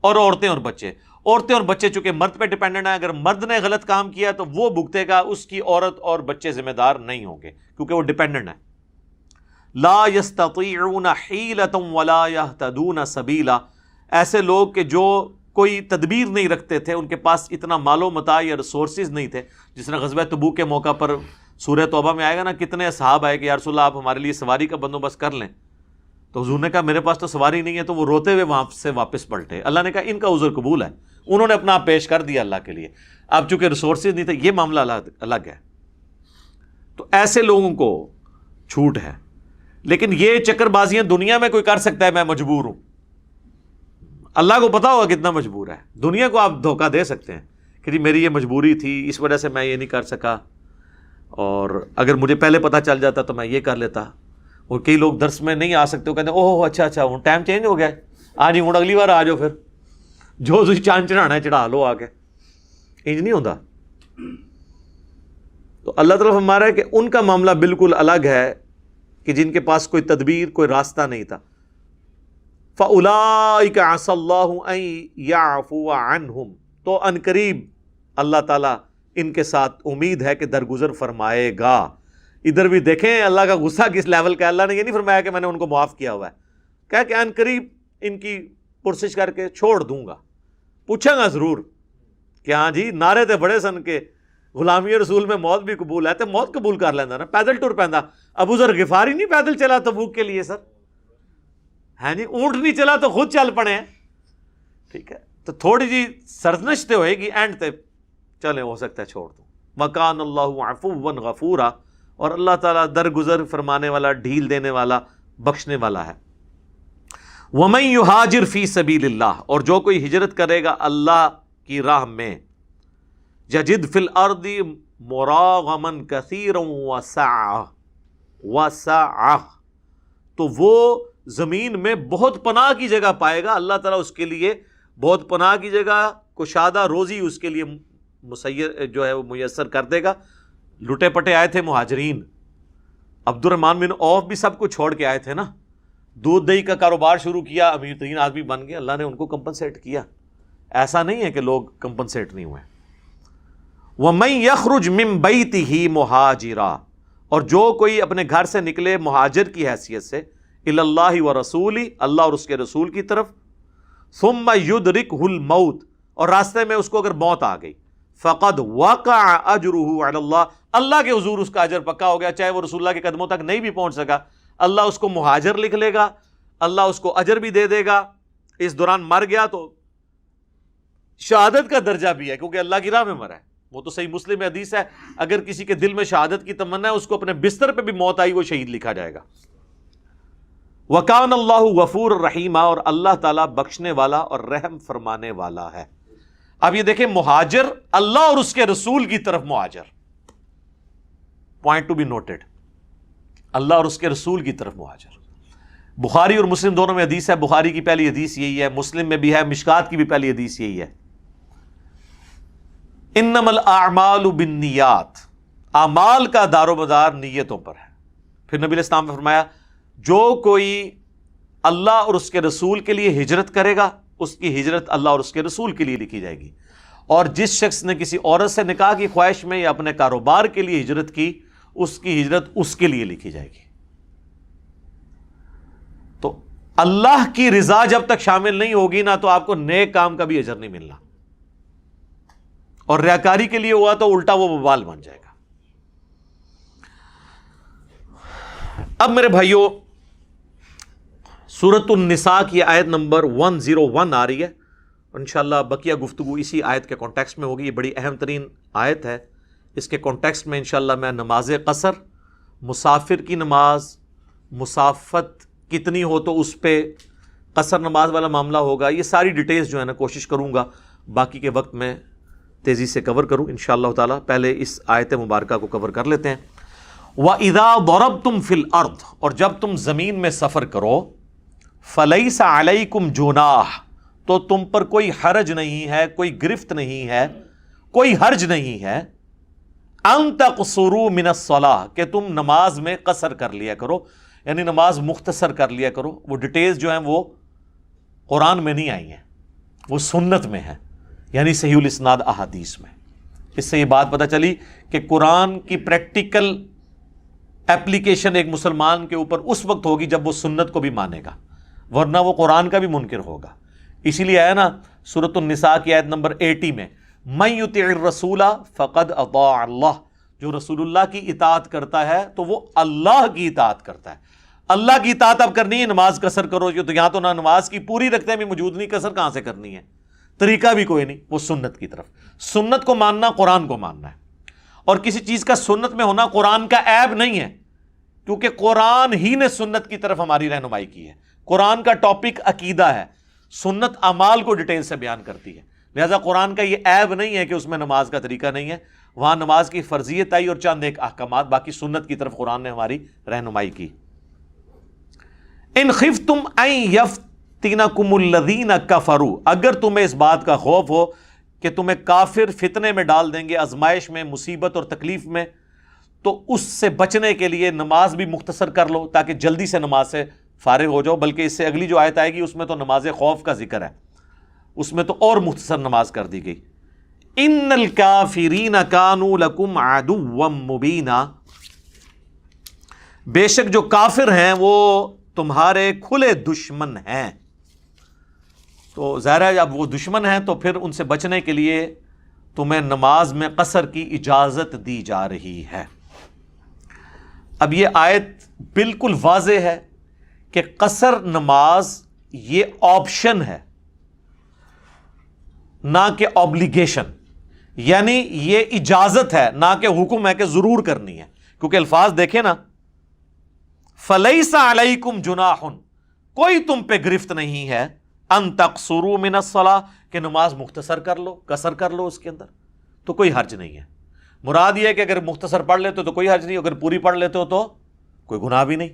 اور عورتیں اور بچے. عورتیں اور بچے چونکہ مرد پہ ڈیپینڈنٹ ہیں، اگر مرد نے غلط کام کیا تو وہ بھگتے گا، اس کی عورت اور بچے ذمہ دار نہیں ہوں گے کیونکہ وہ ڈیپینڈنٹ ہیں. لا یستطیعون حیلۃ ولا یہتدون سبیلا، ایسے لوگ کہ جو کوئی تدبیر نہیں رکھتے تھے، ان کے پاس اتنا مال و متاع یا ریسورسز نہیں تھے. جس نے غزوہ تبوک کے موقع پر سورہ توبہ میں آئے گا نا، کتنے اصحاب آئے کہ یا رسول اللہ آپ ہمارے لیے سواری کا بندوبست کر لیں. تو حضور نے کہا میرے پاس تو سواری نہیں ہے، تو وہ روتے ہوئے وہاں سے واپس پلٹے. اللہ نے کہا ان کا عذر قبول ہے، انہوں نے اپنا پیش کر دیا اللہ کے لیے. اب چونکہ ریسورسز نہیں تھے، یہ معاملہ الگ ہے. تو ایسے لوگوں کو چھوٹ ہے. لیکن یہ چکر بازیاں دنیا میں کوئی کر سکتا ہے، میں مجبور ہوں، اللہ کو پتا ہوگا کتنا مجبور ہے. دنیا کو آپ دھوکہ دے سکتے ہیں کہ جی میری یہ مجبوری تھی، اس وجہ سے میں یہ نہیں کر سکا، اور اگر مجھے پہلے پتہ چل جاتا تو میں یہ کر لیتا. اور کئی لوگ درس میں نہیں آ سکتے، وہ کہتے ہیں اوہ اچھا ہوں ٹائم چینج ہو گیا ہے، آج ہی ہوں اگلی بار آ جاؤ، پھر جو تھی چاند چڑھانا ہے چڑھا لو آ کے. انج نہیں ہوتا. تو اللہ تعالیٰ فرما رہا ہے کہ ان کا معاملہ بالکل الگ ہے کہ جن کے پاس کوئی تدبیر، کوئی راستہ نہیں تھا. فَأُولَئِكَ عَسَى اللَّهُ أَن يَعْفُوَ عَنْهُمْ، تو ان قریب اللہ تعالیٰ ان کے ساتھ امید ہے کہ درگزر فرمائے گا. ادھر بھی دیکھیں اللہ کا غصہ کس لیول کا ہے. اللہ نے یہ نہیں فرمایا کہ میں نے ان کو معاف کیا ہوا ہے، کہا کہ ان قریب ان کی پرسش کر کے چھوڑ دوں گا. پوچھیں گا ضرور کہ ہاں جی نعرے تے بڑے سن کے غلامی رسول میں موت بھی قبول ہے، تو موت قبول کر لینا نا، پیدل ٹر پیندا. ابو ذر غفاری نہیں پیدل چلا تبوک کے لیے سر، ہے جی اونٹ نہیں چلا تو خود چل پڑے ہیں. ٹھیک ہے، تو تھوڑی جی سرزنش تے ہوئے گی، اینڈ تے چلے ہو سکتا ہے چھوڑ دوں. وَكَانَ اللَّهُ عَفُوًّا غَفُورًا، اور اللہ تعالیٰ درگزر فرمانے والا، ڈھیل دینے والا، بخشنے والا ہے. وَمَن يُهَاجِرْ فِي سَبِيلِ اللَّهِ، اور جو کوئی ہجرت کرے گا اللہ کی راہ میں، يَجِدْ فِي الْأَرْضِ مُرَاغَمًا كَثِيرًا وَسَعَةً، تو وہ زمین میں بہت پناہ کی جگہ پائے گا. اللہ تعالیٰ اس کے لیے بہت پناہ کی جگہ، کشادہ روزی اس کے لیے جو ہے وہ میسر کر دے گا. لٹے پٹے آئے تھے مہاجرین، عبد الرحمن بن عوف بھی سب کچھ چھوڑ کے آئے تھے نا، دودھ دہی کا کاروبار شروع کیا، امیر ترین آدمی بن گئے، اللہ نے ان کو کمپنسیٹ کیا. ایسا نہیں ہے کہ لوگ کمپنسیٹ نہیں ہوئے. وَمَن يَخْرُجْ مِن بَيْتِهِ مُهَاجِرًا، اور جو کوئی اپنے گھر سے نکلے مہاجر کی حیثیت سے، إِلَى اللَّهِ وَرَسُولِهِ، اللہ اور اس کے رسول کی طرف، ثُمَّ يُدْرِكْهُ الْمَوْتُ، اور راستے میں اس کو اگر موت آ گئی، فَقَدْ وَقَعَ أَجْرُهُ عَلَى اللَّهِ، اللہ کے حضور اس کا اجر پکا ہو گیا. چاہے وہ رسول اللہ کے قدموں تک نہیں بھی پہنچ سکا، اللہ اس کو مہاجر لکھ لے گا، اللہ اس کو اجر بھی دے دے گا. اس دوران مر گیا تو شہادت کا درجہ بھی ہے، کیونکہ اللہ کی راہ میں مرا ہے. وہ تو صحیح مسلم میں حدیث ہے، اگر کسی کے دل میں شہادت کی تمنا ہے، اس کو اپنے بستر پہ بھی موت آئی وہ شہید لکھا جائے گا. وَكَانَ اللَّهُ غَفُورًا رَحِيمًا، اور اللہ تعالیٰ بخشنے والا اور رحم فرمانے والا ہے. اب یہ دیکھیں، مہاجر اللہ اور اس کے رسول کی طرف مہاجر، پوائنٹ ٹو بی نوٹڈ، اللہ اور اس کے رسول کی طرف مہاجر. بخاری اور مسلم دونوں میں حدیث ہے. بخاری کی پہلی حدیث یہی ہے، مسلم میں بھی ہے، مشکات کی بھی پہلی حدیث یہی ہے. انما الاعمال بالنیات، اعمال کا دار و مدار نیتوں پر ہے. پھر نبی علیہ السلام نے فرمایا، جو کوئی اللہ اور اس کے رسول کے لیے ہجرت کرے گا، اس کی ہجرت اللہ اور اس کے رسول کے لیے لکھی جائے گی. اور جس شخص نے کسی عورت سے نکاح کی خواہش میں یا اپنے کاروبار کے لیے ہجرت کی، اس کی ہجرت اس کے لیے لکھی جائے گی. تو اللہ کی رضا جب تک شامل نہیں ہوگی نا، تو آپ کو نیک کام کا بھی اجر نہیں ملنا، اور ریاکاری کے لیے ہوا تو الٹا وہ وبال بن جائے گا. اب میرے بھائیوں، سورۃ النساء کی آیت نمبر 101 آ رہی ہے، انشاءاللہ بقیہ گفتگو اسی آیت کے کانٹیکسٹ میں ہوگی. یہ بڑی اہم ترین آیت ہے. اس کے کانٹیکسٹ میں انشاءاللہ میں نماز قصر، مسافر کی نماز، مسافت کتنی ہو تو اس پہ قصر نماز والا معاملہ ہوگا، یہ ساری ڈیٹیلز جو ہے نا کوشش کروں گا باقی کے وقت میں تیزی سے کور کروں انشاءاللہ تعالی. پہلے اس آیت مبارکہ کو کور کر لیتے ہیں. وَإِذَا ضَرَبْتُمْ فِي الْأَرْضِ، اور جب تم زمین میں سفر کرو، فَلَيْسَ عَلَيْكُمْ جُنَاحٌ، تو تم پر کوئی حرج نہیں ہے، کوئی گرفت نہیں ہے، کوئی حرج نہیں ہے، أَن تَقْصُرُوا مِنَ الصَّلَاةِ، کہ تم نماز میں قصر کر لیا کرو، یعنی نماز مختصر کر لیا کرو. وہ ڈیٹیلز جو ہیں وہ قرآن میں نہیں آئی ہیں، وہ سنت میں ہیں، یعنی صحیح الاسناد احادیث میں. اس سے یہ بات پتہ چلی کہ قرآن کی پریکٹیکل اپلیکیشن ایک مسلمان کے اوپر اس وقت ہوگی جب وہ سنت کو بھی مانے گا، ورنہ وہ قرآن کا بھی منکر ہوگا. اسی لیے آیا نا سورۃ النساء کی آیت نمبر 80 میں، مَن یُطِعِ الرَّسُولَ فَقَدْ أَطَاعَ اللَّهَ، جو رسول اللہ کی اطاعت کرتا ہے تو وہ اللہ کی اطاعت کرتا ہے. اللہ کی اطاعت اب کرنی ہے، نماز قصر کرو، یہ تو یہاں تو نہ نماز کی پوری رکھتے ہیں بھی موجود نہیں، قصر کہاں سے کرنی ہے، طریقہ بھی کوئی نہیں. وہ سنت کی طرف، سنت کو ماننا قرآن کو ماننا ہے. اور کسی چیز کا سنت میں ہونا قرآن کا عیب نہیں ہے، کیونکہ قرآن ہی نے سنت کی طرف ہماری رہنمائی کی ہے. قرآن کا ٹاپک عقیدہ ہے، سنت اعمال کو ڈیٹیل سے بیان کرتی ہے. لہذا قرآن کا یہ عیب نہیں ہے کہ اس میں نماز کا طریقہ نہیں ہے، وہاں نماز کی فرضیت آئی اور چند ایک احکامات، باقی سنت کی طرف قرآن نے ہماری رہنمائی کی. ان خفتم ان یفتنکم الذین کفروا، اگر تمہیں اس بات کا خوف ہو کہ تمہیں کافر فتنے میں ڈال دیں گے، آزمائش میں، مصیبت اور تکلیف میں، تو اس سے بچنے کے لیے نماز بھی مختصر کر لو تاکہ جلدی سے نماز سے فارغ ہو جاؤ. بلکہ اس سے اگلی جو آیت آئے گی اس میں تو نماز خوف کا ذکر ہے، اس میں تو اور مختصر نماز کر دی گئی. ان الکافرین کانوا لکم عدوا مبینا، بے شک جو کافر ہیں وہ تمہارے کھلے دشمن ہیں. تو ظاہر ہے اب وہ دشمن ہیں تو پھر ان سے بچنے کے لیے تمہیں نماز میں قصر کی اجازت دی جا رہی ہے. اب یہ آیت بالکل واضح ہے کہ قصر نماز یہ آپشن ہے نہ کہ obligation، یعنی یہ اجازت ہے نہ کہ حکم ہے کہ ضرور کرنی ہے. کیونکہ الفاظ دیکھیں نا، فَلَيْسَ عَلَيْكُمْ جُنَاحٌ، کوئی تم پہ گرفت نہیں ہے، ان تقصروا من الصلاة، کہ نماز مختصر کر لو، قصر کر لو اس کے اندر، تو کوئی حرج نہیں ہے. مراد یہ ہے کہ اگر مختصر پڑھ لیتے ہو تو کوئی حرج نہیں، اگر پوری پڑھ لیتے ہو تو کوئی گناہ بھی نہیں.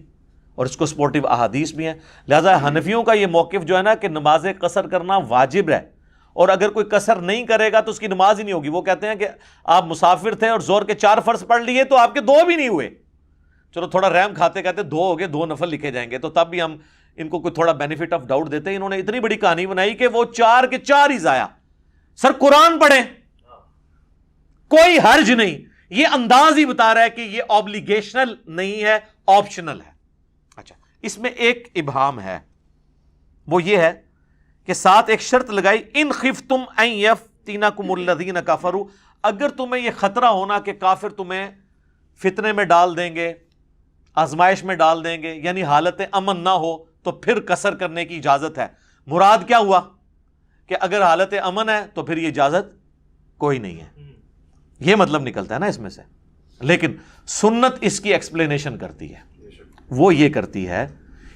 اور اس کو سپورٹیو احادیث بھی ہیں. لہٰذا حنفیوں کا یہ موقف جو ہے نا کہ نماز قصر کرنا واجب ہے، اور اگر کوئی قصر نہیں کرے گا تو اس کی نماز ہی نہیں ہوگی. وہ کہتے ہیں کہ آپ مسافر تھے اور ظہر کے 4 فرض پڑھ لیے تو آپ کے 2 بھی نہیں ہوئے. چلو تھوڑا رحم کھاتے کہتے 2 ہو گئے، 2 نفل لکھے جائیں گے، تو تب بھی ہم ان کو کوئی تھوڑا بینیفٹ آف ڈاؤٹ دیتے ہیں. انہوں نے اتنی بڑی کہانی بنائی کہ وہ 4 کے 4 ہی ضائع. سر قرآن پڑھیں، کوئی حرج نہیں. یہ انداز ہی بتا رہا ہے کہ یہ آبلیگیشنل نہیں ہے، آپشنل ہے. اچھا، اس میں ایک ابہام ہے، وہ یہ ہے کہ ساتھ ایک شرط لگائی، ان خفتم ان یفتنکم الذین کفروا، اگر تمہیں یہ خطرہ ہونا کہ کافر تمہیں فتنے میں ڈال دیں گے، آزمائش میں ڈال دیں گے، یعنی حالت امن نہ ہو تو پھر قصر کرنے کی اجازت ہے. مراد کیا ہوا کہ اگر حالت امن ہے تو پھر یہ اجازت کوئی نہیں ہے. یہ مطلب نکلتا ہے نا اس میں سے. لیکن سنت اس کی ایکسپلینیشن کرتی ہے، وہ یہ کرتی ہے،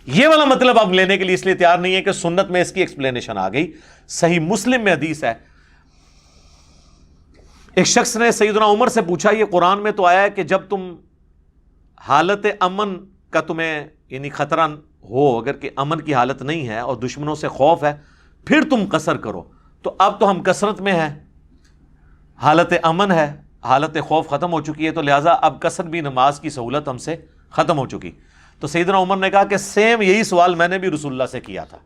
یہ والا مطلب اب لینے کے لیے اس لیے تیار نہیں ہے کہ سنت میں اس کی ایکسپلینیشن آ گئی. صحیح مسلم میں حدیث ہے، ایک شخص نے سیدنا عمر سے پوچھا، یہ قرآن میں تو آیا ہے کہ جب تم حالت امن کا تمہیں یعنی خطرہ ہو، اگر کہ امن کی حالت نہیں ہے اور دشمنوں سے خوف ہے، پھر تم قصر کرو. تو اب تو ہم کثرت میں ہیں، حالت امن ہے، حالت خوف ختم ہو چکی ہے، تو لہٰذا اب قصر بھی نماز کی سہولت ہم سے ختم ہو چکی. تو سیدنا عمر نے کہا کہ سیم یہی سوال میں نے بھی رسول اللہ سے کیا تھا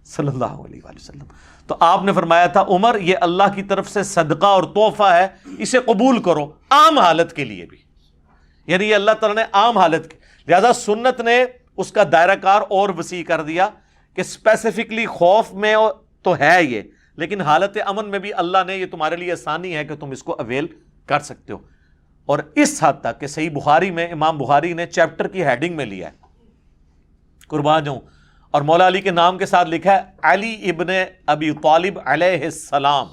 صلی اللہ علیہ وآلہ وسلم. تو آپ نے فرمایا تھا، عمر یہ اللہ کی طرف سے صدقہ اور تحفہ ہے، اسے قبول کرو عام حالت کے لیے بھی. یعنی یہ اللہ تعالیٰ نے عام حالت کی، لہذا سنت نے اس کا دائرہ کار اور وسیع کر دیا کہ اسپیسیفکلی خوف میں تو ہے یہ، لیکن حالت امن میں بھی اللہ نے یہ تمہارے لیے آسانی ہے کہ تم اس کو اویل کر سکتے ہو. اور اس حد تک کہ صحیح بخاری میں امام بخاری نے چیپٹر کی ہیڈنگ میں لیا ہے، قربان جاؤں، اور مولا علی کے نام کے ساتھ لکھا ہے علی ابن ابی طالب علیہ السلام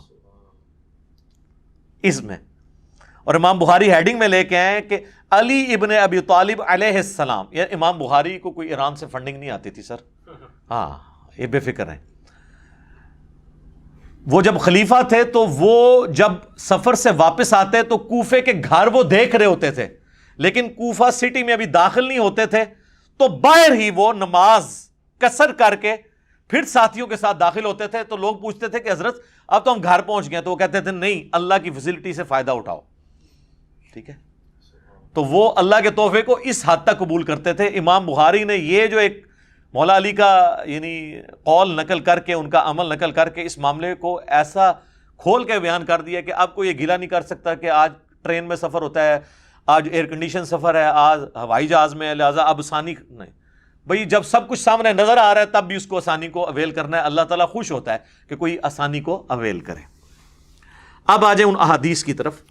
اس میں. اور امام بخاری ہیڈنگ میں لے کے آئے کہ علی ابن ابی طالب علیہ السلام. یعنی امام بخاری کو کوئی ایران سے فنڈنگ نہیں آتی تھی سر، ہاں یہ بے فکر ہیں. وہ جب خلیفہ تھے تو وہ جب سفر سے واپس آتے تو کوفے کے گھر وہ دیکھ رہے ہوتے تھے، لیکن کوفہ سٹی میں ابھی داخل نہیں ہوتے تھے، تو باہر ہی وہ نماز قصر کر کے پھر ساتھیوں کے ساتھ داخل ہوتے تھے. تو لوگ پوچھتے تھے کہ حضرت اب تو ہم گھر پہنچ گئے، تو وہ کہتے تھے نہیں، اللہ کی فیسلٹی سے فائدہ اٹھاؤ. ٹھیک ہے، تو وہ اللہ کے تحفے کو اس حد تک قبول کرتے تھے. امام بخاری نے یہ جو ایک مولا علی کا یعنی قول نقل کر کے، ان کا عمل نقل کر کے، اس معاملے کو ایسا کھول کے بیان کر دیا کہ اب کوئی یہ گلہ نہیں کر سکتا کہ آج ٹرین میں سفر ہوتا ہے، آج ایئر کنڈیشن سفر ہے، آج ہوائی جہاز میں ہے، لہٰذا اب آسانی نہیں. بھئی جب سب کچھ سامنے نظر آ رہا ہے تب بھی اس کو آسانی کو اویل کرنا ہے. اللہ تعالیٰ خوش ہوتا ہے کہ کوئی آسانی کو اویل کرے. اب آ جائیں ان احادیث کی طرف.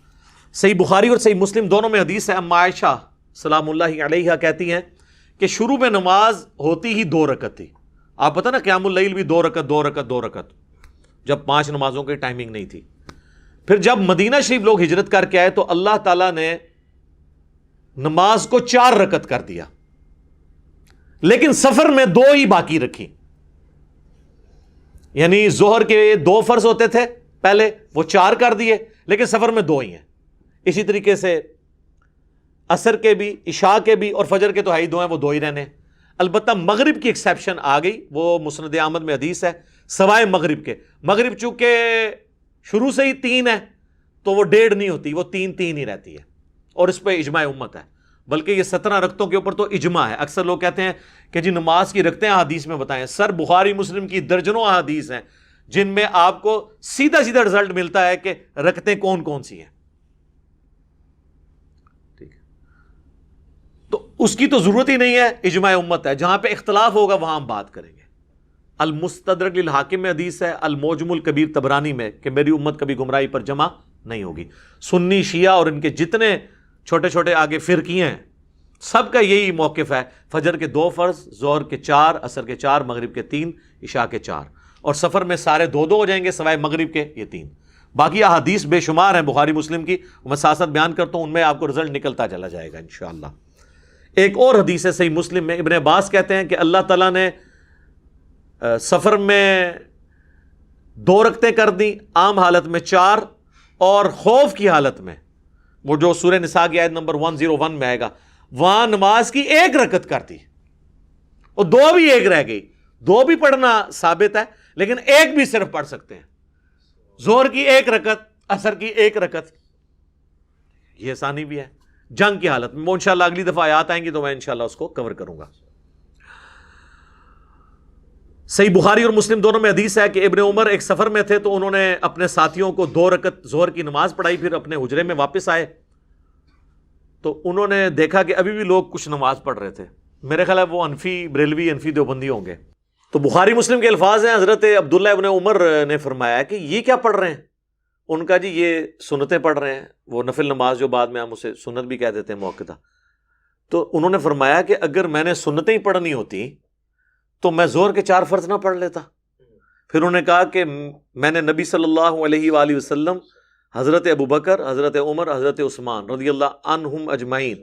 صحیح بخاری اور صحیح مسلم دونوں میں حدیث ہے. اما عائشہ سلام اللہ علیہا کہتی ہیں کہ شروع میں نماز ہوتی ہی 2 رکعت تھی. آپ پتہ نا قیام اللیل بھی 2 رکعت 2 رکعت 2 رکعت، جب 5 نمازوں کی ٹائمنگ نہیں تھی. پھر جب مدینہ شریف لوگ ہجرت کر کے آئے تو اللہ تعالیٰ نے نماز کو 4 رکعت کر دیا، لیکن سفر میں 2 ہی باقی رکھی. یعنی ظہر کے 2 فرض ہوتے تھے پہلے، وہ 4 کر دیے، لیکن سفر میں 2 ہی ہیں. اسی طریقے سے عصر کے بھی، عشاء کے بھی، اور فجر کے تو ہی 2 ہیں، وہ 2 ہی رہنے. البتہ مغرب کی ایکسیپشن آ گئی، وہ مسند احمد میں حدیث ہے، سوائے مغرب کے. مغرب چونکہ شروع سے ہی 3 ہے تو وہ 1.5 نہیں ہوتی، وہ 3 ہی رہتی ہے، اور اس پہ اجماع امت ہے. بلکہ یہ 17 رکعتوں کے اوپر تو اجماع ہے. اکثر لوگ کہتے ہیں کہ جی نماز کی رکعتیں حدیث میں بتائیں. سر بخاری مسلم کی درجنوں احادیث ہیں جن میں آپ کو سیدھا سیدھا رزلٹ ملتا ہے کہ رکعتیں کون کون سی ہیں. ٹھیک ہے، تو اس کی تو ضرورت ہی نہیں ہے، اجماع امت ہے. جہاں پہ اختلاف ہوگا وہاں ہم بات کریں گے. المستدرک للحاکم میں حدیث ہے، المعجم الکبیر طبرانی میں کہ میری امت کبھی گمراہی پر جمع نہیں ہوگی. سنی شیعہ اور ان کے جتنے چھوٹے چھوٹے آگے فرقیاں ہیں، سب کا یہی موقف ہے. فجر کے 2 فرض، ظہر کے 4، عصر کے 4، مغرب کے 3، عشاء کے 4، اور سفر میں سارے 2 ہو جائیں گے سوائے مغرب کے، یہ 3. باقی احادیث بے شمار ہیں بخاری مسلم کی، میں ساتھ ساتھ بیان کرتا ہوں، ان میں آپ کو رزلٹ نکلتا چلا جائے گا انشاءاللہ. ایک اور حدیث ہے صحیح مسلم میں، ابن عباس کہتے ہیں کہ اللہ تعالیٰ نے سفر میں 2 رکعتیں کر دیں، عام حالت میں 4، اور خوف کی حالت میں وہ جو سورہ نساء کی آیت نمبر 101 میں آئے گا، وہاں نماز کی 1 رکعت کر دی. اور دو بھی ایک رہ گئی، دو بھی پڑھنا ثابت ہے، لیکن ایک بھی صرف پڑھ سکتے ہیں، ظہر کی ایک رکعت، عصر کی ایک رکعت، یہ آسانی بھی ہے جنگ کی حالت میں۔ وہ انشاءاللہ اگلی دفعہ آیات آئیں گی تو میں انشاءاللہ اس کو کور کروں گا۔ صحیح بخاری اور مسلم دونوں میں حدیث ہے کہ ابن عمر ایک سفر میں تھے تو انہوں نے اپنے ساتھیوں کو 2 رکعت ظہر کی نماز پڑھائی، پھر اپنے حجرے میں واپس آئے تو انہوں نے دیکھا کہ ابھی بھی لوگ کچھ نماز پڑھ رہے تھے، میرے خیال ہے وہ انفی بریلوی، انفی دیوبندی ہوں گے۔ تو بخاری مسلم کے الفاظ ہیں، حضرت عبداللہ ابن عمر نے فرمایا کہ یہ کیا پڑھ رہے ہیں؟ ان کا جی یہ سنتیں پڑھ رہے ہیں، وہ نفل نماز جو بعد میں ہم اسے سنت بھی کہہ دیتے ہیں موقع۔ تو انہوں نے فرمایا کہ اگر میں نے سنتیں ہی پڑھنی ہوتی تو میں ظہر کے 4 فرض نہ پڑھ لیتا۔ پھر انہوں نے کہا کہ میں نے نبی صلی اللہ علیہ وآلہ وسلم، حضرت ابوبکر، حضرت عمر، حضرت عثمان رضی اللہ عنہم اجمعین،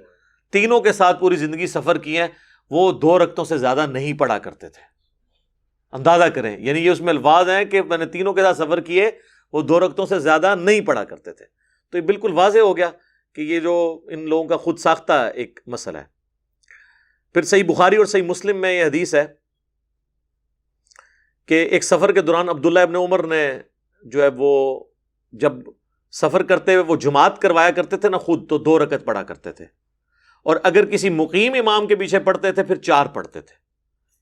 تینوں کے ساتھ پوری زندگی سفر کی ہے، وہ 2 رکعتوں سے زیادہ نہیں پڑھا کرتے تھے۔ اندازہ کریں، یعنی یہ اس میں الفاظ ہیں کہ میں نے تینوں کے ساتھ سفر کیے، وہ 2 رکعتوں سے زیادہ نہیں پڑھا کرتے تھے۔ تو یہ بالکل واضح ہو گیا کہ یہ جو ان لوگوں کا خود ساختہ ایک مسئلہ ہے۔ پھر صحیح بخاری اور صحیح مسلم میں یہ حدیث ہے کہ ایک سفر کے دوران عبداللہ ابن عمر نے جو ہے وہ جب سفر کرتے ہوئے وہ جماعت کروایا کرتے تھے نا خود، تو 2 رکعت پڑھا کرتے تھے، اور اگر کسی مقیم امام کے پیچھے پڑھتے تھے پھر 4 پڑھتے تھے۔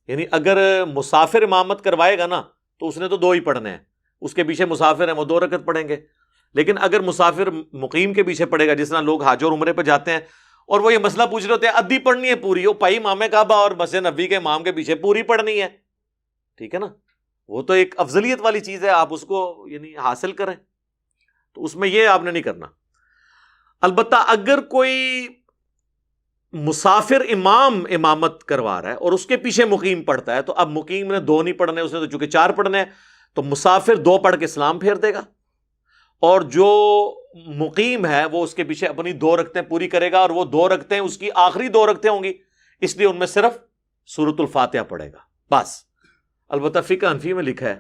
یعنی اگر مسافر امامت کروائے گا نا تو اس نے تو 2 ہی پڑھنے ہیں، اس کے پیچھے مسافر ہیں وہ 2 رکعت پڑھیں گے۔ لیکن اگر مسافر مقیم کے پیچھے پڑھے گا، جس طرح لوگ حج اور عمرے پہ جاتے ہیں اور وہ یہ مسئلہ پوچھ رہے ہوتے ہیں ادھی پڑھنی ہے پوری، وہ پائی امام کعبہ اور مسجد نبوی کے امام کے پیچھے پوری پڑھنی ہے، ٹھیک ہے نا، وہ تو ایک افضلیت والی چیز ہے، آپ اس کو یعنی حاصل کریں، تو اس میں یہ آپ نے نہیں کرنا۔ البتہ اگر کوئی مسافر امام امامت کروا رہا ہے اور اس کے پیچھے مقیم پڑھتا ہے، تو اب مقیم نے 2 نہیں پڑھنے، اس نے تو چونکہ 4 پڑھنے ہیں، تو مسافر 2 پڑھ کے سلام پھیر دے گا، اور جو مقیم ہے وہ اس کے پیچھے اپنی 2 رکعتیں پوری کرے گا، اور وہ 2 رکعتیں اس کی آخری 2 رکعتیں ہوں گی، اس لیے ان میں صرف سورۃ الفاتحہ پڑھے گا بس۔ البتہ فقہ حنفی میں لکھا ہے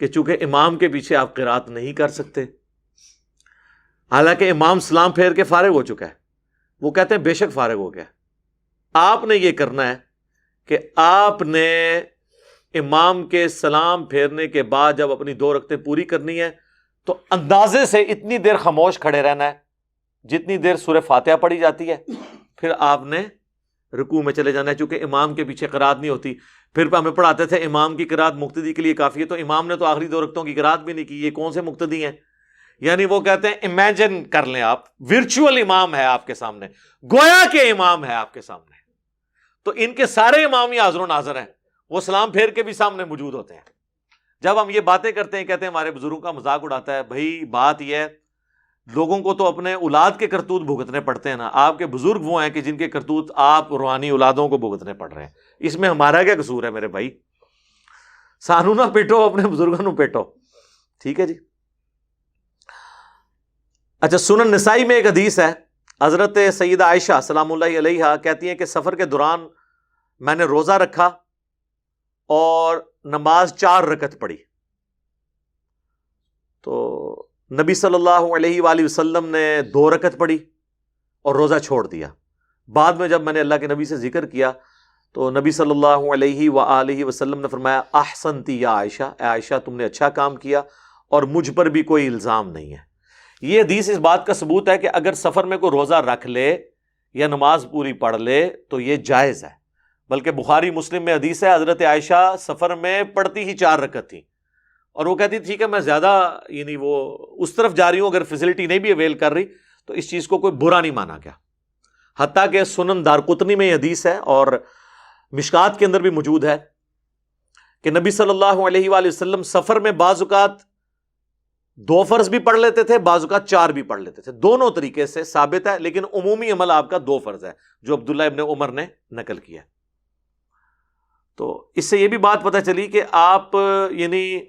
کہ چونکہ امام کے پیچھے آپ قرات نہیں کر سکتے، حالانکہ امام سلام پھیر کے فارغ ہو چکا ہے، وہ کہتے ہیں بے شک فارغ ہو گیا، آپ نے یہ کرنا ہے کہ آپ نے امام کے سلام پھیرنے کے بعد جب اپنی 2 رکعتیں پوری کرنی ہے تو اندازے سے اتنی دیر خاموش کھڑے رہنا ہے جتنی دیر سورہ فاتحہ پڑھی جاتی ہے، پھر آپ نے رکوع میں چلے جانا ہے، چونکہ امام کے پیچھے قرات نہیں ہوتی۔ پھر ہمیں پڑھاتے تھے امام کی قرات مقتدی کے لیے کافی ہے، تو امام نے تو آخری 2 رکعتوں کی قرات بھی نہیں کی، یہ کون سے مقتدی ہیں؟ یعنی وہ کہتے ہیں امیجن کر لیں آپ، ورچوئل امام ہے آپ کے سامنے، گویا کے امام ہے آپ کے سامنے، تو ان کے سارے امام ہی حاضر و ناظر ہیں، وہ سلام پھیر کے بھی سامنے موجود ہوتے ہیں۔ جب ہم یہ باتیں کرتے ہیں، کہتے ہیں ہمارے بزرگوں کا مذاق اڑاتا ہے، بھائی بات یہ ہے لوگوں کو تو اپنے اولاد کے کرتوت بھگتنے پڑتے ہیں نا، آپ کے بزرگ وہ ہیں کہ جن کے کرتوت آپ روحانی اولادوں کو بھگتنے پڑ رہے ہیں، اس میں ہمارا کیا قصور ہے میرے بھائی؟ سانو نہ پیٹو، اپنے بزرگوں نو پیٹو، ٹھیک ہے جی۔ اچھا، سنن نسائی میں ایک حدیث ہے، حضرت سیدہ عائشہ سلام اللہ علیہا کہتی ہیں کہ سفر کے دوران میں نے روزہ رکھا اور نماز 4 رکعت پڑھی، تو نبی صلی اللہ علیہ وآلہ وسلم نے 2 رکعت پڑھی اور روزہ چھوڑ دیا۔ بعد میں جب میں نے اللہ کے نبی سے ذکر کیا تو نبی صلی اللہ علیہ وآلہ وسلم نے فرمایا احسنتی یا عائشہ، اے عائشہ تم نے اچھا کام کیا اور مجھ پر بھی کوئی الزام نہیں ہے۔ یہ حدیث اس بات کا ثبوت ہے کہ اگر سفر میں کوئی روزہ رکھ لے یا نماز پوری پڑھ لے تو یہ جائز ہے، بلکہ بخاری مسلم میں حدیث ہے حضرت عائشہ سفر میں پڑھتی ہی 4 رکعت تھی، اور وہ کہتی تھی کہ میں زیادہ یعنی وہ اس طرف جا رہی ہوں، اگر فیسلٹی نہیں بھی اویل کر رہی تو اس چیز کو کوئی برا نہیں مانا گیا۔ حتیٰ کہ سنن دارقطنی میں یہ حدیث ہے اور مشکات کے اندر بھی موجود ہے کہ نبی صلی اللہ علیہ وآلہ وسلم سفر میں بعض اوقات 2 فرض بھی پڑھ لیتے تھے، بعض اوقات 4 بھی پڑھ لیتے تھے، دونوں طریقے سے ثابت ہے، لیکن عمومی عمل آپ کا 2 فرض ہے جو عبداللہ ابن عمر نے نقل کیا۔ تو اس سے یہ بھی بات پتہ چلی کہ آپ یعنی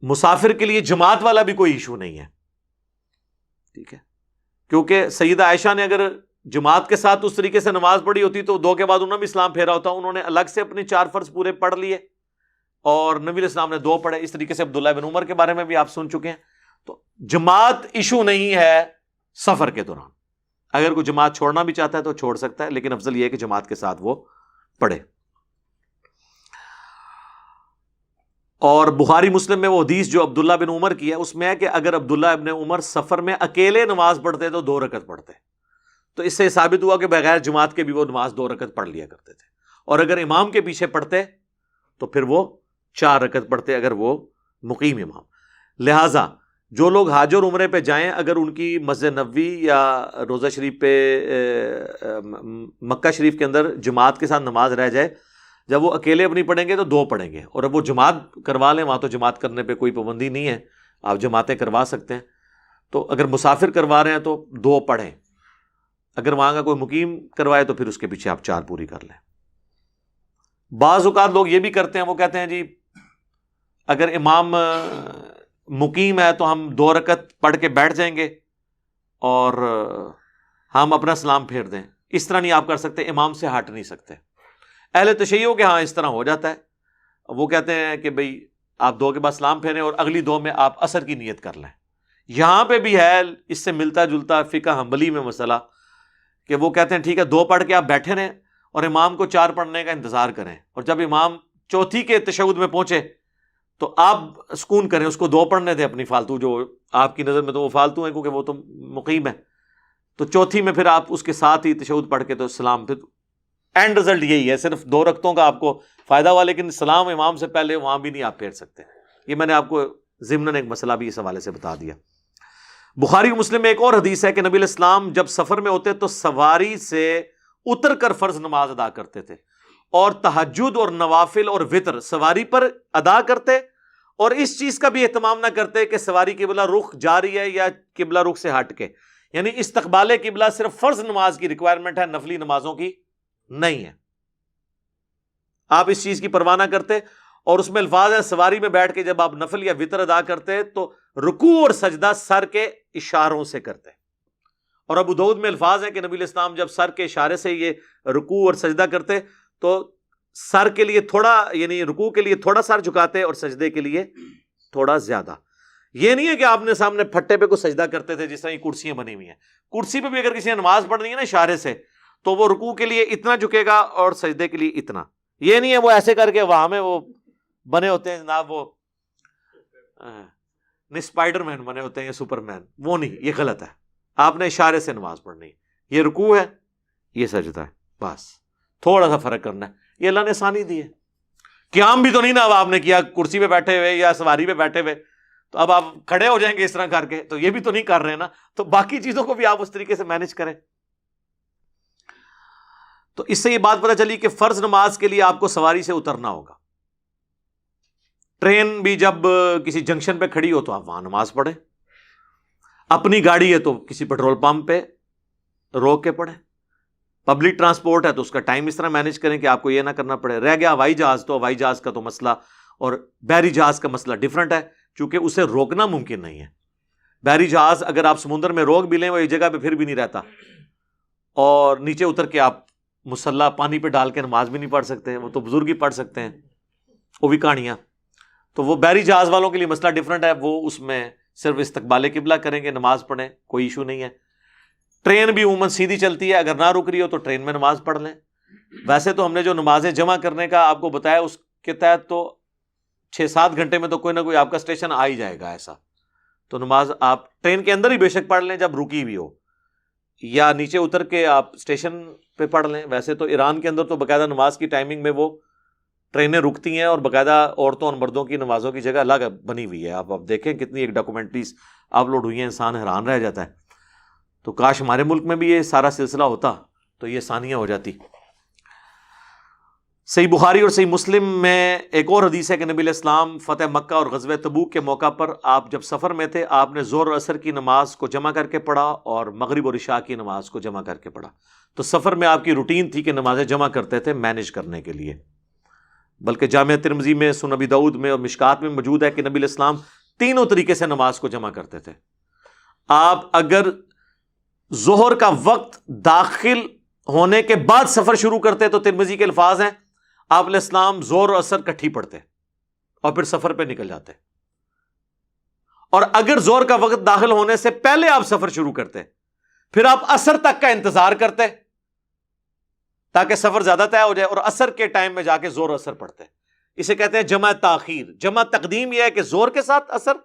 مسافر کے لیے جماعت والا بھی کوئی ایشو نہیں ہے، ٹھیک ہے، کیونکہ سیدہ عائشہ نے اگر جماعت کے ساتھ اس طریقے سے نماز پڑھی ہوتی تو 2 کے بعد انہوں نے بھی اسلام پھیرا ہوتا، انہوں نے الگ سے اپنے 4 فرض پورے پڑھ لیے اور نبی علیہ السلام نے 2 پڑھے۔ اس طریقے سے عبداللہ بن عمر کے بارے میں بھی آپ سن چکے ہیں۔ تو جماعت ایشو نہیں ہے سفر کے دوران، اگر کوئی جماعت چھوڑنا بھی چاہتا ہے تو چھوڑ سکتا ہے، لیکن افضل یہ ہے کہ جماعت کے ساتھ وہ پڑھے۔ اور بخاری مسلم میں وہ حدیث جو عبداللہ بن عمر کی ہے اس میں ہے کہ اگر عبداللہ ابن عمر سفر میں اکیلے نماز پڑھتے تو 2 رکعت پڑھتے، تو اس سے ثابت ہوا کہ بغیر جماعت کے بھی وہ نماز 2 رکعت پڑھ لیا کرتے تھے، اور اگر امام کے پیچھے پڑھتے تو پھر وہ 4 رکعت پڑھتے اگر وہ مقیم امام۔ لہٰذا جو لوگ حج اور عمرے پہ جائیں، اگر ان کی مسجد نبوی یا روضہ شریف پہ مکہ شریف کے اندر جماعت کے ساتھ نماز رہ جائے، جب وہ اکیلے اپنی پڑھیں گے تو 2 پڑھیں گے، اور اب وہ جماعت کروا لیں، وہاں تو جماعت کرنے پہ کوئی پابندی نہیں ہے، آپ جماعتیں کروا سکتے ہیں، تو اگر مسافر کروا رہے ہیں تو 2 پڑھیں، اگر وہاں کا کوئی مقیم کروائے تو پھر اس کے پیچھے آپ 4 پوری کر لیں۔ بعض اوقات لوگ یہ بھی کرتے ہیں، وہ کہتے ہیں جی اگر امام مقیم ہے تو ہم 2 رکعت پڑھ کے بیٹھ جائیں گے اور ہم اپنا سلام پھیر دیں۔ اس طرح نہیں آپ کر سکتے، امام سے ہٹ نہیں سکتے۔ اہل تشیع کے ہاں اس طرح ہو جاتا ہے، وہ کہتے ہیں کہ بھئی آپ 2 کے بعد سلام پھیریں اور اگلی 2 میں آپ عصر کی نیت کر لیں۔ یہاں پہ بھی ہے اس سے ملتا جلتا فقہ حنبلی میں مسئلہ کہ وہ کہتے ہیں ٹھیک ہے 2 پڑھ کے آپ بیٹھے رہیں اور امام کو 4 پڑھنے کا انتظار کریں، اور جب امام چوتھی کے تشہد میں پہنچے تو آپ سکون کریں، اس کو 2 پڑھنے دیں اپنی فالتو، جو آپ کی نظر میں تو وہ فالتو ہیں کیونکہ وہ تو مقیم ہے، تو چوتھی میں پھر آپ اس کے ساتھ ہی تشہد پڑھ کے تو سلام، پھر اینڈ رزلٹ یہی ہے، صرف 2 رکعتوں کا آپ کو فائدہ ہوا، لیکن سلام امام سے پہلے وہاں بھی نہیں آپ پھیر سکتے۔ یہ میں نے آپ کو ضمناً ایک مسئلہ بھی اس حوالے سے بتا دیا۔ بخاری و مسلم میں ایک اور حدیث ہے کہ نبی علیہ السلام جب سفر میں ہوتے تو سواری سے اتر کر فرض نماز ادا کرتے تھے، اور تہجد اور نوافل اور وطر سواری پر ادا کرتے، اور اس چیز کا بھی اہتمام نہ کرتے کہ سواری قبلہ رخ جاری ہے یا قبلہ رخ سے ہٹ کے، یعنی استقبال قبلہ صرف فرض نماز کی ریکوائرمنٹ ہے، نفلی نمازوں کی نہیں ہے۔ آپ اس چیز کی پرواہ نہ کرتے، اور اس میں الفاظ ہے سواری میں بیٹھ کے جب آپ نفل یا وطر ادا کرتے تو رکوع اور سجدہ سر کے اشاروں سے کرتے، اور ابو داؤد میں الفاظ ہے کہ نبی علیہ السلام جب سر کے اشارے سے یہ رکوع اور سجدہ کرتے تو سر کے لیے تھوڑا، یعنی رکوع کے لیے تھوڑا سر جھکاتے اور سجدے کے لیے تھوڑا زیادہ۔ یہ نہیں ہے کہ آپ نے سامنے پھٹے پہ کوئی سجدہ کرتے تھے جس طرح یہ کرسیاں بنی ہوئی ہیں، کرسی پہ بھی اگر کسی نے نماز پڑھنی ہے نا اشارے سے تو وہ رکوع کے لیے اتنا جھکے گا اور سجدے کے لیے اتنا، یہ نہیں ہے وہ ایسے کر کے وہاں میں وہ بنے ہوتے ہیں جناب، وہ اسپائڈر مین بنے ہوتے ہیں یا سپر مین، وہ نہیں، یہ غلط ہے۔ آپ نے اشارے سے نماز پڑھنی ہے، یہ رکوع ہے یہ سجدہ ہے، بس تھوڑا سا فرق کرنا ہے، یہ اللہ نے آسانی دی ہے۔ قیام بھی تو نہیں نا اب آپ نے کیا کرسی پہ بیٹھے ہوئے یا سواری پہ بیٹھے ہوئے، تو اب آپ کھڑے ہو جائیں گے اس طرح کر کے، تو یہ بھی تو نہیں کر رہے نا، تو باقی چیزوں کو بھی آپ اس طریقے سے مینج کریں۔ تو اس سے یہ بات پتہ چلی کہ فرض نماز کے لیے آپ کو سواری سے اترنا ہوگا۔ ٹرین بھی جب کسی جنکشن پہ کھڑی ہو تو آپ وہاں نماز پڑھیں، اپنی گاڑی ہے تو کسی پیٹرول پمپ پہ روک کے پڑھیں، پبلک ٹرانسپورٹ ہے تو اس کا ٹائم اس طرح مینج کریں کہ آپ کو یہ نہ کرنا پڑے۔ رہ گیا ہوائی جہاز، تو ہوائی جہاز کا تو مسئلہ اور بحری جہاز کا مسئلہ ڈیفرنٹ ہے، چونکہ اسے روکنا ممکن نہیں ہے۔ بحری جہاز اگر آپ سمندر میں روک بھی لیں وہ ایک جگہ پہ پھر بھی نہیں رہتا، اور نیچے اتر کے آپ مسلح پانی پہ ڈال کے نماز بھی نہیں پڑھ سکتے، وہ تو بزرگ ہی پڑھ سکتے ہیں، وہ بھی کہانیاں۔ تو وہ بحری جہاز والوں کے لیے مسئلہ ڈیفرنٹ ہے، وہ اس میں صرف استقبال قبلہ کریں گے، نماز پڑھیں، کوئی ایشو نہیں ہے۔ ٹرین بھی عموماً سیدھی چلتی ہے، اگر نہ رک رہی ہو تو ٹرین میں نماز پڑھ لیں۔ ویسے تو ہم نے جو نمازیں جمع کرنے کا آپ کو بتایا اس کے تحت تو 6-7 گھنٹے میں تو کوئی نہ کوئی آپ کا اسٹیشن آ ہی جائے گا، ایسا تو نماز آپ ٹرین کے اندر ہی بے شک پڑھ لیں جب رکی بھی ہو، یا نیچے اتر کے آپ اسٹیشن پہ پڑھ لیں۔ ویسے تو ایران کے اندر تو باقاعدہ نماز کی ٹائمنگ میں وہ ٹرینیں رکتی ہیں، اور باقاعدہ عورتوں اور مردوں کی نمازوں کی جگہ الگ بنی ہوئی ہے۔ آپ دیکھیں کتنی ایک ڈاکومنٹریز اپلوڈ ہوئی ہیں، انسان حیران رہ جاتا ہے۔ تو کاش ہمارے ملک میں بھی یہ سارا سلسلہ ہوتا تو یہ آسانیاں ہو جاتی۔ صحیح بخاری اور صحیح مسلم میں ایک اور حدیث ہے کہ نبی علیہ السلام فتح مکہ اور غزوہ تبوک کے موقع پر آپ جب سفر میں تھے، آپ نے ظہر اور عصر کی نماز کو جمع کر کے پڑھا اور مغرب اور عشاء کی نماز کو جمع کر کے پڑھا۔ تو سفر میں آپ کی روٹین تھی کہ نمازیں جمع کرتے تھے مینج کرنے کے لیے، بلکہ جامع ترمذی میں، سنن ابی داؤد میں اور مشکات میں موجود ہے کہ نبی علیہ السلام تینوں طریقے سے نماز کو جمع کرتے تھے۔ آپ اگر ظہر کا وقت داخل ہونے کے بعد سفر شروع کرتے تو ترمذی کے الفاظ ہیں آپ علیہ السلام ظہر اور عصر کٹھی پڑھتے اور پھر سفر پہ نکل جاتے، اور اگر ظہر کا وقت داخل ہونے سے پہلے آپ سفر شروع کرتے پھر آپ عصر تک کا انتظار کرتے تاکہ سفر زیادہ طے ہو جائے، اور عصر کے ٹائم میں جا کے ظہر عصر پڑھتے، اسے کہتے ہیں جمع تاخیر. جمع تقدیم یہ ہے کہ زور کے ساتھ اثر،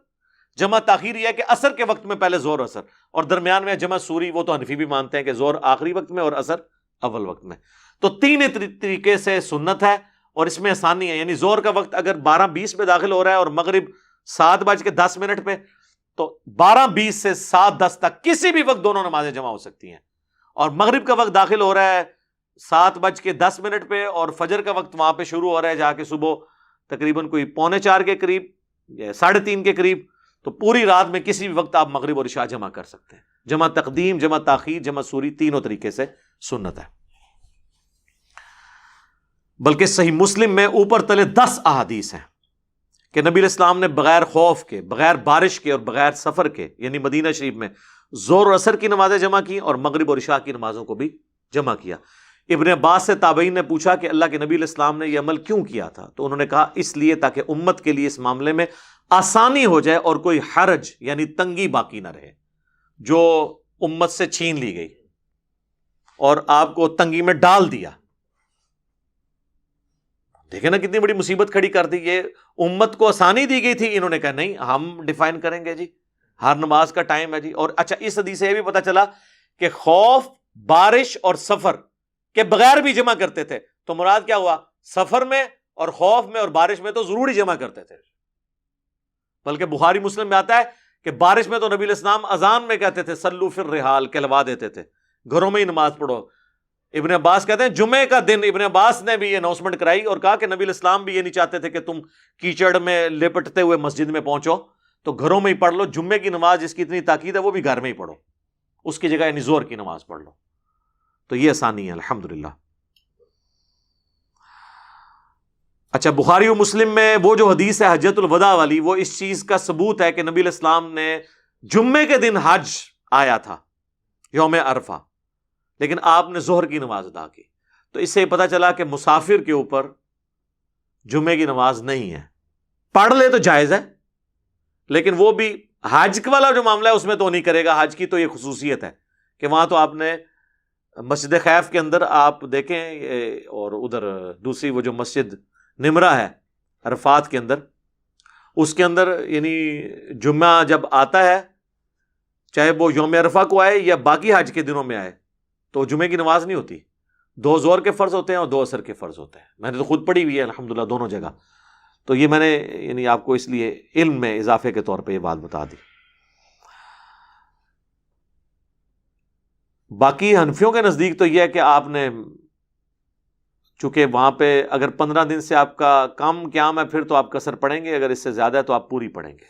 جمع تاخیر یہ ہے کہ اثر کے وقت میں پہلے زور اثر، اور درمیان میں جمع سوری. وہ تو حنفی بھی مانتے ہیں کہ زور آخری وقت میں اور اثر اول وقت میں. تو تین طریقے سے سنت ہے اور اس میں آسانی ہے. یعنی زور کا وقت اگر 12:20 پہ داخل ہو رہا ہے اور مغرب 7:10 پہ، تو 12:20 سے 7:10 تک کسی بھی وقت دونوں نمازیں جمع ہو سکتی ہیں. اور مغرب کا وقت داخل ہو رہا ہے 7:10 پہ اور فجر کا وقت وہاں پہ شروع ہو رہا ہے جا کے صبح تقریباً کوئی 3:45 کے قریب یا 3:30 کے قریب. تو پوری رات میں کسی بھی وقت آپ مغرب اور عشاء جمع کر سکتے ہیں. جمع تقدیم، جمع تاخیر، جمع سوری تینوں طریقے سے سنت ہے. بلکہ صحیح مسلم میں اوپر تلے 10 احادیث ہیں کہ نبی علیہ السلام نے بغیر خوف کے، بغیر بارش کے اور بغیر سفر کے، یعنی مدینہ شریف میں زور اور اثر کی نمازیں جمع کی اور مغرب اور عشاء کی نمازوں کو بھی جمع کیا. ابن عباس سے تابعین نے پوچھا کہ اللہ کے نبی علیہ السلام نے یہ عمل کیوں کیا تھا؟ تو انہوں نے کہا اس لیے تاکہ امت کے لیے اس معاملے میں آسانی ہو جائے اور کوئی حرج یعنی تنگی باقی نہ رہے جو امت سے چھین لی گئی اور آپ کو تنگی میں ڈال دیا. دیکھیں نا کتنی بڑی مصیبت کھڑی کر دی. یہ امت کو آسانی دی گئی تھی، انہوں نے کہا نہیں ہم ڈیفائن کریں گے جی، ہر نماز کا ٹائم ہے جی. اور اچھا اس حدیث سے یہ بھی پتا چلا کہ خوف، بارش اور سفر کے بغیر بھی جمع کرتے تھے. تو مراد کیا ہوا؟ سفر میں اور خوف میں اور بارش میں تو ضروری جمع کرتے تھے. بلکہ بخاری مسلم میں آتا ہے کہ بارش میں تو نبی علیہ السلام اذان میں کہتے تھے سلو فی الرحال، کہلوا دیتے تھے گھروں میں ہی نماز پڑھو. ابن عباس کہتے ہیں جمعے کا دن ابن عباس نے بھی یہ اناؤنسمنٹ کرائی اور کہا کہ نبی علیہ السلام بھی یہ نہیں چاہتے تھے کہ تم کیچڑ میں لپٹتے ہوئے مسجد میں پہنچو، تو گھروں میں ہی پڑھ لو. جمعے کی نماز جس کی اتنی تاکید ہے وہ بھی گھر میں ہی پڑھو، اس کی جگہ یعنی زور کی نماز پڑھ لو. تو یہ آسانی ہے الحمدللہ. اچھا بخاری و مسلم میں وہ جو حدیث ہے حجۃ الوداع والی، وہ اس چیز کا ثبوت ہے کہ نبی علیہ السلام نے جمعے کے دن حج آیا تھا یوم عرفہ، لیکن آپ نے ظہر کی نماز ادا کی. تو اس سے پتہ چلا کہ مسافر کے اوپر جمعے کی نماز نہیں ہے. پڑھ لے تو جائز ہے، لیکن وہ بھی حج والا جو معاملہ ہے اس میں تو نہیں کرے گا. حج کی تو یہ خصوصیت ہے کہ وہاں تو آپ نے مسجد خیف کے اندر آپ دیکھیں، اور ادھر دوسری وہ جو مسجد نمرہ ہے عرفات کے اندر، اس کے اندر یعنی جمعہ جب آتا ہے چاہے وہ یوم عرفہ کو آئے یا باقی حج کے دنوں میں آئے تو جمعے کی نماز نہیں ہوتی. 2 زور کے فرض ہوتے ہیں اور 2 عصر کے فرض ہوتے ہیں. میں نے تو خود پڑھی ہوئی ہے الحمدللہ دونوں جگہ. تو یہ میں نے یعنی آپ کو اس لیے علم میں اضافے کے طور پہ یہ بات بتا دی. باقی حنفیوں کے نزدیک تو یہ ہے کہ آپ نے چونکہ وہاں پہ اگر 15 دن سے آپ کا کم قیام ہے پھر تو آپ قصر پڑھیں گے، اگر اس سے زیادہ ہے تو آپ پوری پڑھیں گے.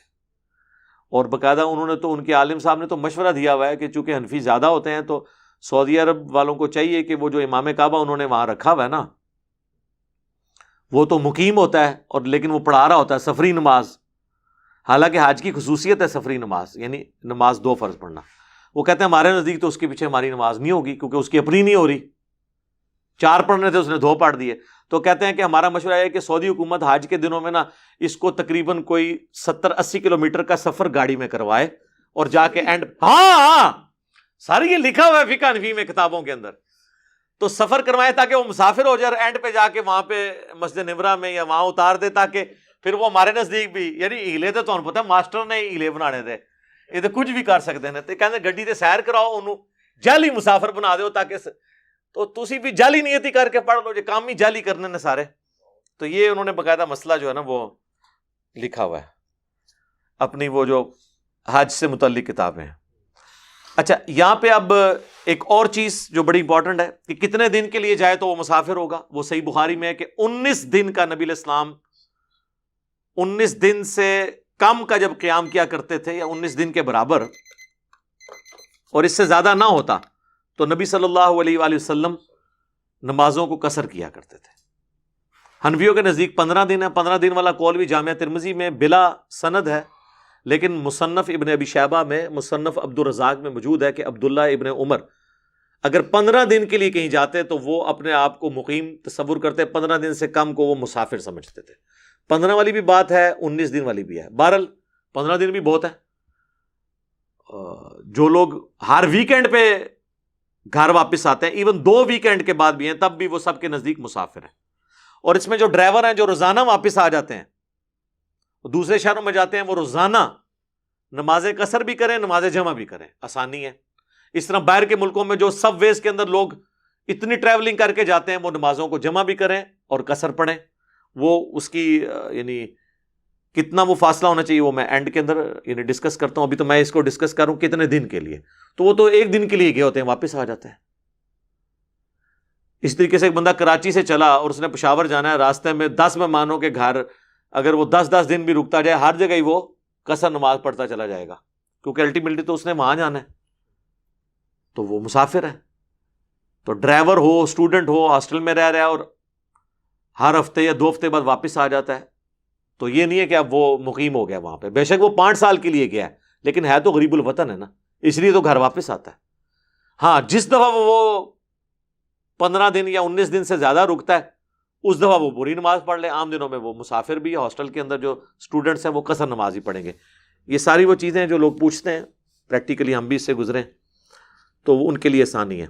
اور باقاعدہ انہوں نے تو ان کے عالم صاحب نے تو مشورہ دیا ہوا ہے کہ چونکہ حنفی زیادہ ہوتے ہیں تو سعودی عرب والوں کو چاہیے کہ وہ جو امام کعبہ انہوں نے وہاں رکھا ہوا ہے نا، وہ تو مقیم ہوتا ہے اور لیکن وہ پڑھا رہا ہوتا ہے سفری نماز. حالانکہ حج کی خصوصیت ہے سفری نماز، یعنی نماز 2 فرض پڑھنا. وہ کہتے ہیں ہمارے نزدیک تو اس کے پیچھے ہماری نماز نہیں ہوگی کیونکہ اس کی اپنی نہیں ہو رہی. 4 پڑھنے تھے اس نے 2 پڑھ دیے. تو کہتے ہیں کہ ہمارا مشورہ ہے کہ سعودی حکومت حج کے دنوں میں نا اس کو تقریباً کوئی 70-80 کلومیٹر کا سفر گاڑی میں کروائے اور جا کے اینڈ ہاں ساری یہ لکھا ہوا ہے فقہ حنفی میں کتابوں کے اندر، تو سفر کروائے تاکہ وہ مسافر ہو جائے اور اینڈ پہ جا کے وہاں پہ مسجد نمرہ میں یا وہاں اتار دے تاکہ پھر وہ ہمارے نزدیک بھی یعنی ہیلے تو پتہ ہے ماسٹر نے ہیلے بنانے تھے، یہ تو کچھ بھی کر سکتے ہیں. تو کہتے گڈی تے سیر کراؤ انہوں جعلی مسافر بنا دو تاکہ تو تسی بھی جعلی نیتی کر کے پڑھ لو، جو کام ہی جعلی کرنے نے سارے. تو یہ انہوں نے باقاعدہ مسئلہ جو ہے نا وہ لکھا ہوا ہے اپنی وہ جو حج سے متعلق کتابیں ہیں. اچھا یہاں پہ اب ایک اور چیز جو بڑی امپورٹنٹ ہے کہ کتنے دن کے لیے جائے تو وہ مسافر ہوگا. وہ صحیح بخاری میں ہے کہ 19 دن کا نبی علیہ السلام 19 دن سے کم کا جب قیام کیا کرتے تھے یا 19 دن کے برابر اور اس سے زیادہ نہ ہوتا تو نبی صلی اللہ علیہ وآلہ وسلم نمازوں کو قصر کیا کرتے تھے. حنفیوں کے نزدیک 15 دن ہے. 15 دن والا قول بھی جامعہ ترمذی میں بلا سند ہے، لیکن مصنف ابن ابی شیبہ میں مصنف عبد الرزاق میں موجود ہے کہ عبداللہ ابن عمر اگر 15 دن کے لیے کہیں جاتے تو وہ اپنے آپ کو مقیم تصور کرتے، 15 دن سے کم کو وہ مسافر سمجھتے تھے. 15 والی بھی بات ہے، 19 دن والی بھی ہے. بہرحال 15 دن بھی بہت ہے. جو لوگ ہر ویکینڈ پہ گھر واپس آتے ہیں، ایون 2 ویکینڈ کے بعد بھی ہیں، تب بھی وہ سب کے نزدیک مسافر ہیں. اور اس میں جو ڈرائیور ہیں جو روزانہ واپس آ جاتے ہیں, دوسرے شہروں میں جاتے ہیں, وہ روزانہ نماز قصر بھی کریں, نماز جمع بھی کریں, آسانی ہے. اس طرح باہر کے ملکوں میں جو سب ویز کے اندر لوگ اتنی ٹریولنگ کر کے جاتے ہیں, وہ نمازوں کو جمع بھی کریں اور قصر پڑھیں. وہ اس کی یعنی کتنا وہ فاصلہ ہونا چاہیے وہ میں اینڈ کے اندر یعنی ڈسکس کرتا ہوں. ابھی تو میں اس کو ڈسکس کروں کتنے دن کے لیے, تو وہ تو ایک دن کے لیے گئے ہوتے ہیں, واپس آ جاتے ہیں. اس طریقے سے ایک بندہ کراچی سے چلا اور اس نے پشاور جانا ہے, راستے میں 10 مہمانوں کے گھر اگر وہ 10 دن بھی رکتا جائے, ہر جگہ ہی وہ قصر نماز پڑھتا چلا جائے گا, کیونکہ الٹیمیٹلی تو اس نے وہاں جانا ہے, تو وہ مسافر ہے. تو ڈرائیور ہو, اسٹوڈنٹ ہو, ہاسٹل میں رہ رہا ہے اور ہر ہفتے یا 2 ہفتے بعد واپس آ جاتا ہے, تو یہ نہیں ہے کہ اب وہ مقیم ہو گیا وہاں پہ. بے شک وہ 5 سال کے لیے گیا ہے, لیکن ہے تو غریب الوطن ہے نا, اس لیے تو گھر واپس آتا ہے. ہاں, جس دفعہ وہ 15 دن یا 19 دن سے زیادہ رکتا ہے, اس دفعہ وہ پوری نماز پڑھ لے. عام دنوں میں وہ مسافر بھی, ہاسٹل کے اندر جو اسٹوڈنٹس ہیں وہ قصر نماز ہی پڑھیں گے. یہ ساری وہ چیزیں جو لوگ پوچھتے ہیں, پریکٹیکلی ہم بھی اس سے گزرے تو ان کے لیے آسانی ہے.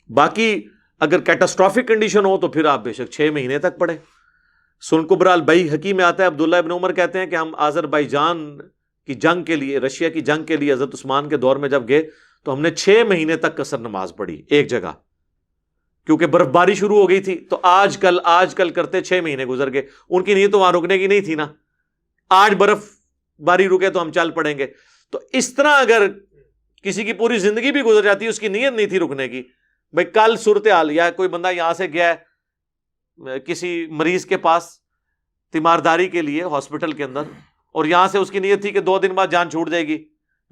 باقی اگر کیٹاسٹرافک کنڈیشن ہو تو پھر آپ بے شک 6 مہینے تک پڑھیں. سن کبرا البیہقی میں آتا ہے, عبداللہ ابن عمر کہتے ہیں کہ ہم آذربائیجان کی جنگ کے لیے, رشیا کی جنگ کے لیے حضرت عثمان کے دور میں جب گئے تو ہم نے 6 مہینے تک قصر نماز پڑھی ایک جگہ, کیونکہ برف باری شروع ہو گئی تھی. تو آج کل کرتے 6 مہینے گزر گئے. ان کی نیت تو وہاں رکنے کی نہیں تھی نا, آج برف باری رکے تو ہم چل پڑیں گے. تو اس طرح اگر کسی کی پوری زندگی بھی گزر جاتی ہے, اس کی نیت نہیں تھی رکنے کی, بھائی کل صورتحال, یا کوئی بندہ یہاں سے گیا ہے کسی مریض کے پاس تیمارداری کے لیے ہاسپٹل کے اندر, اور یہاں سے اس کی نیت تھی کہ 2 دن بعد جان چھوٹ جائے گی,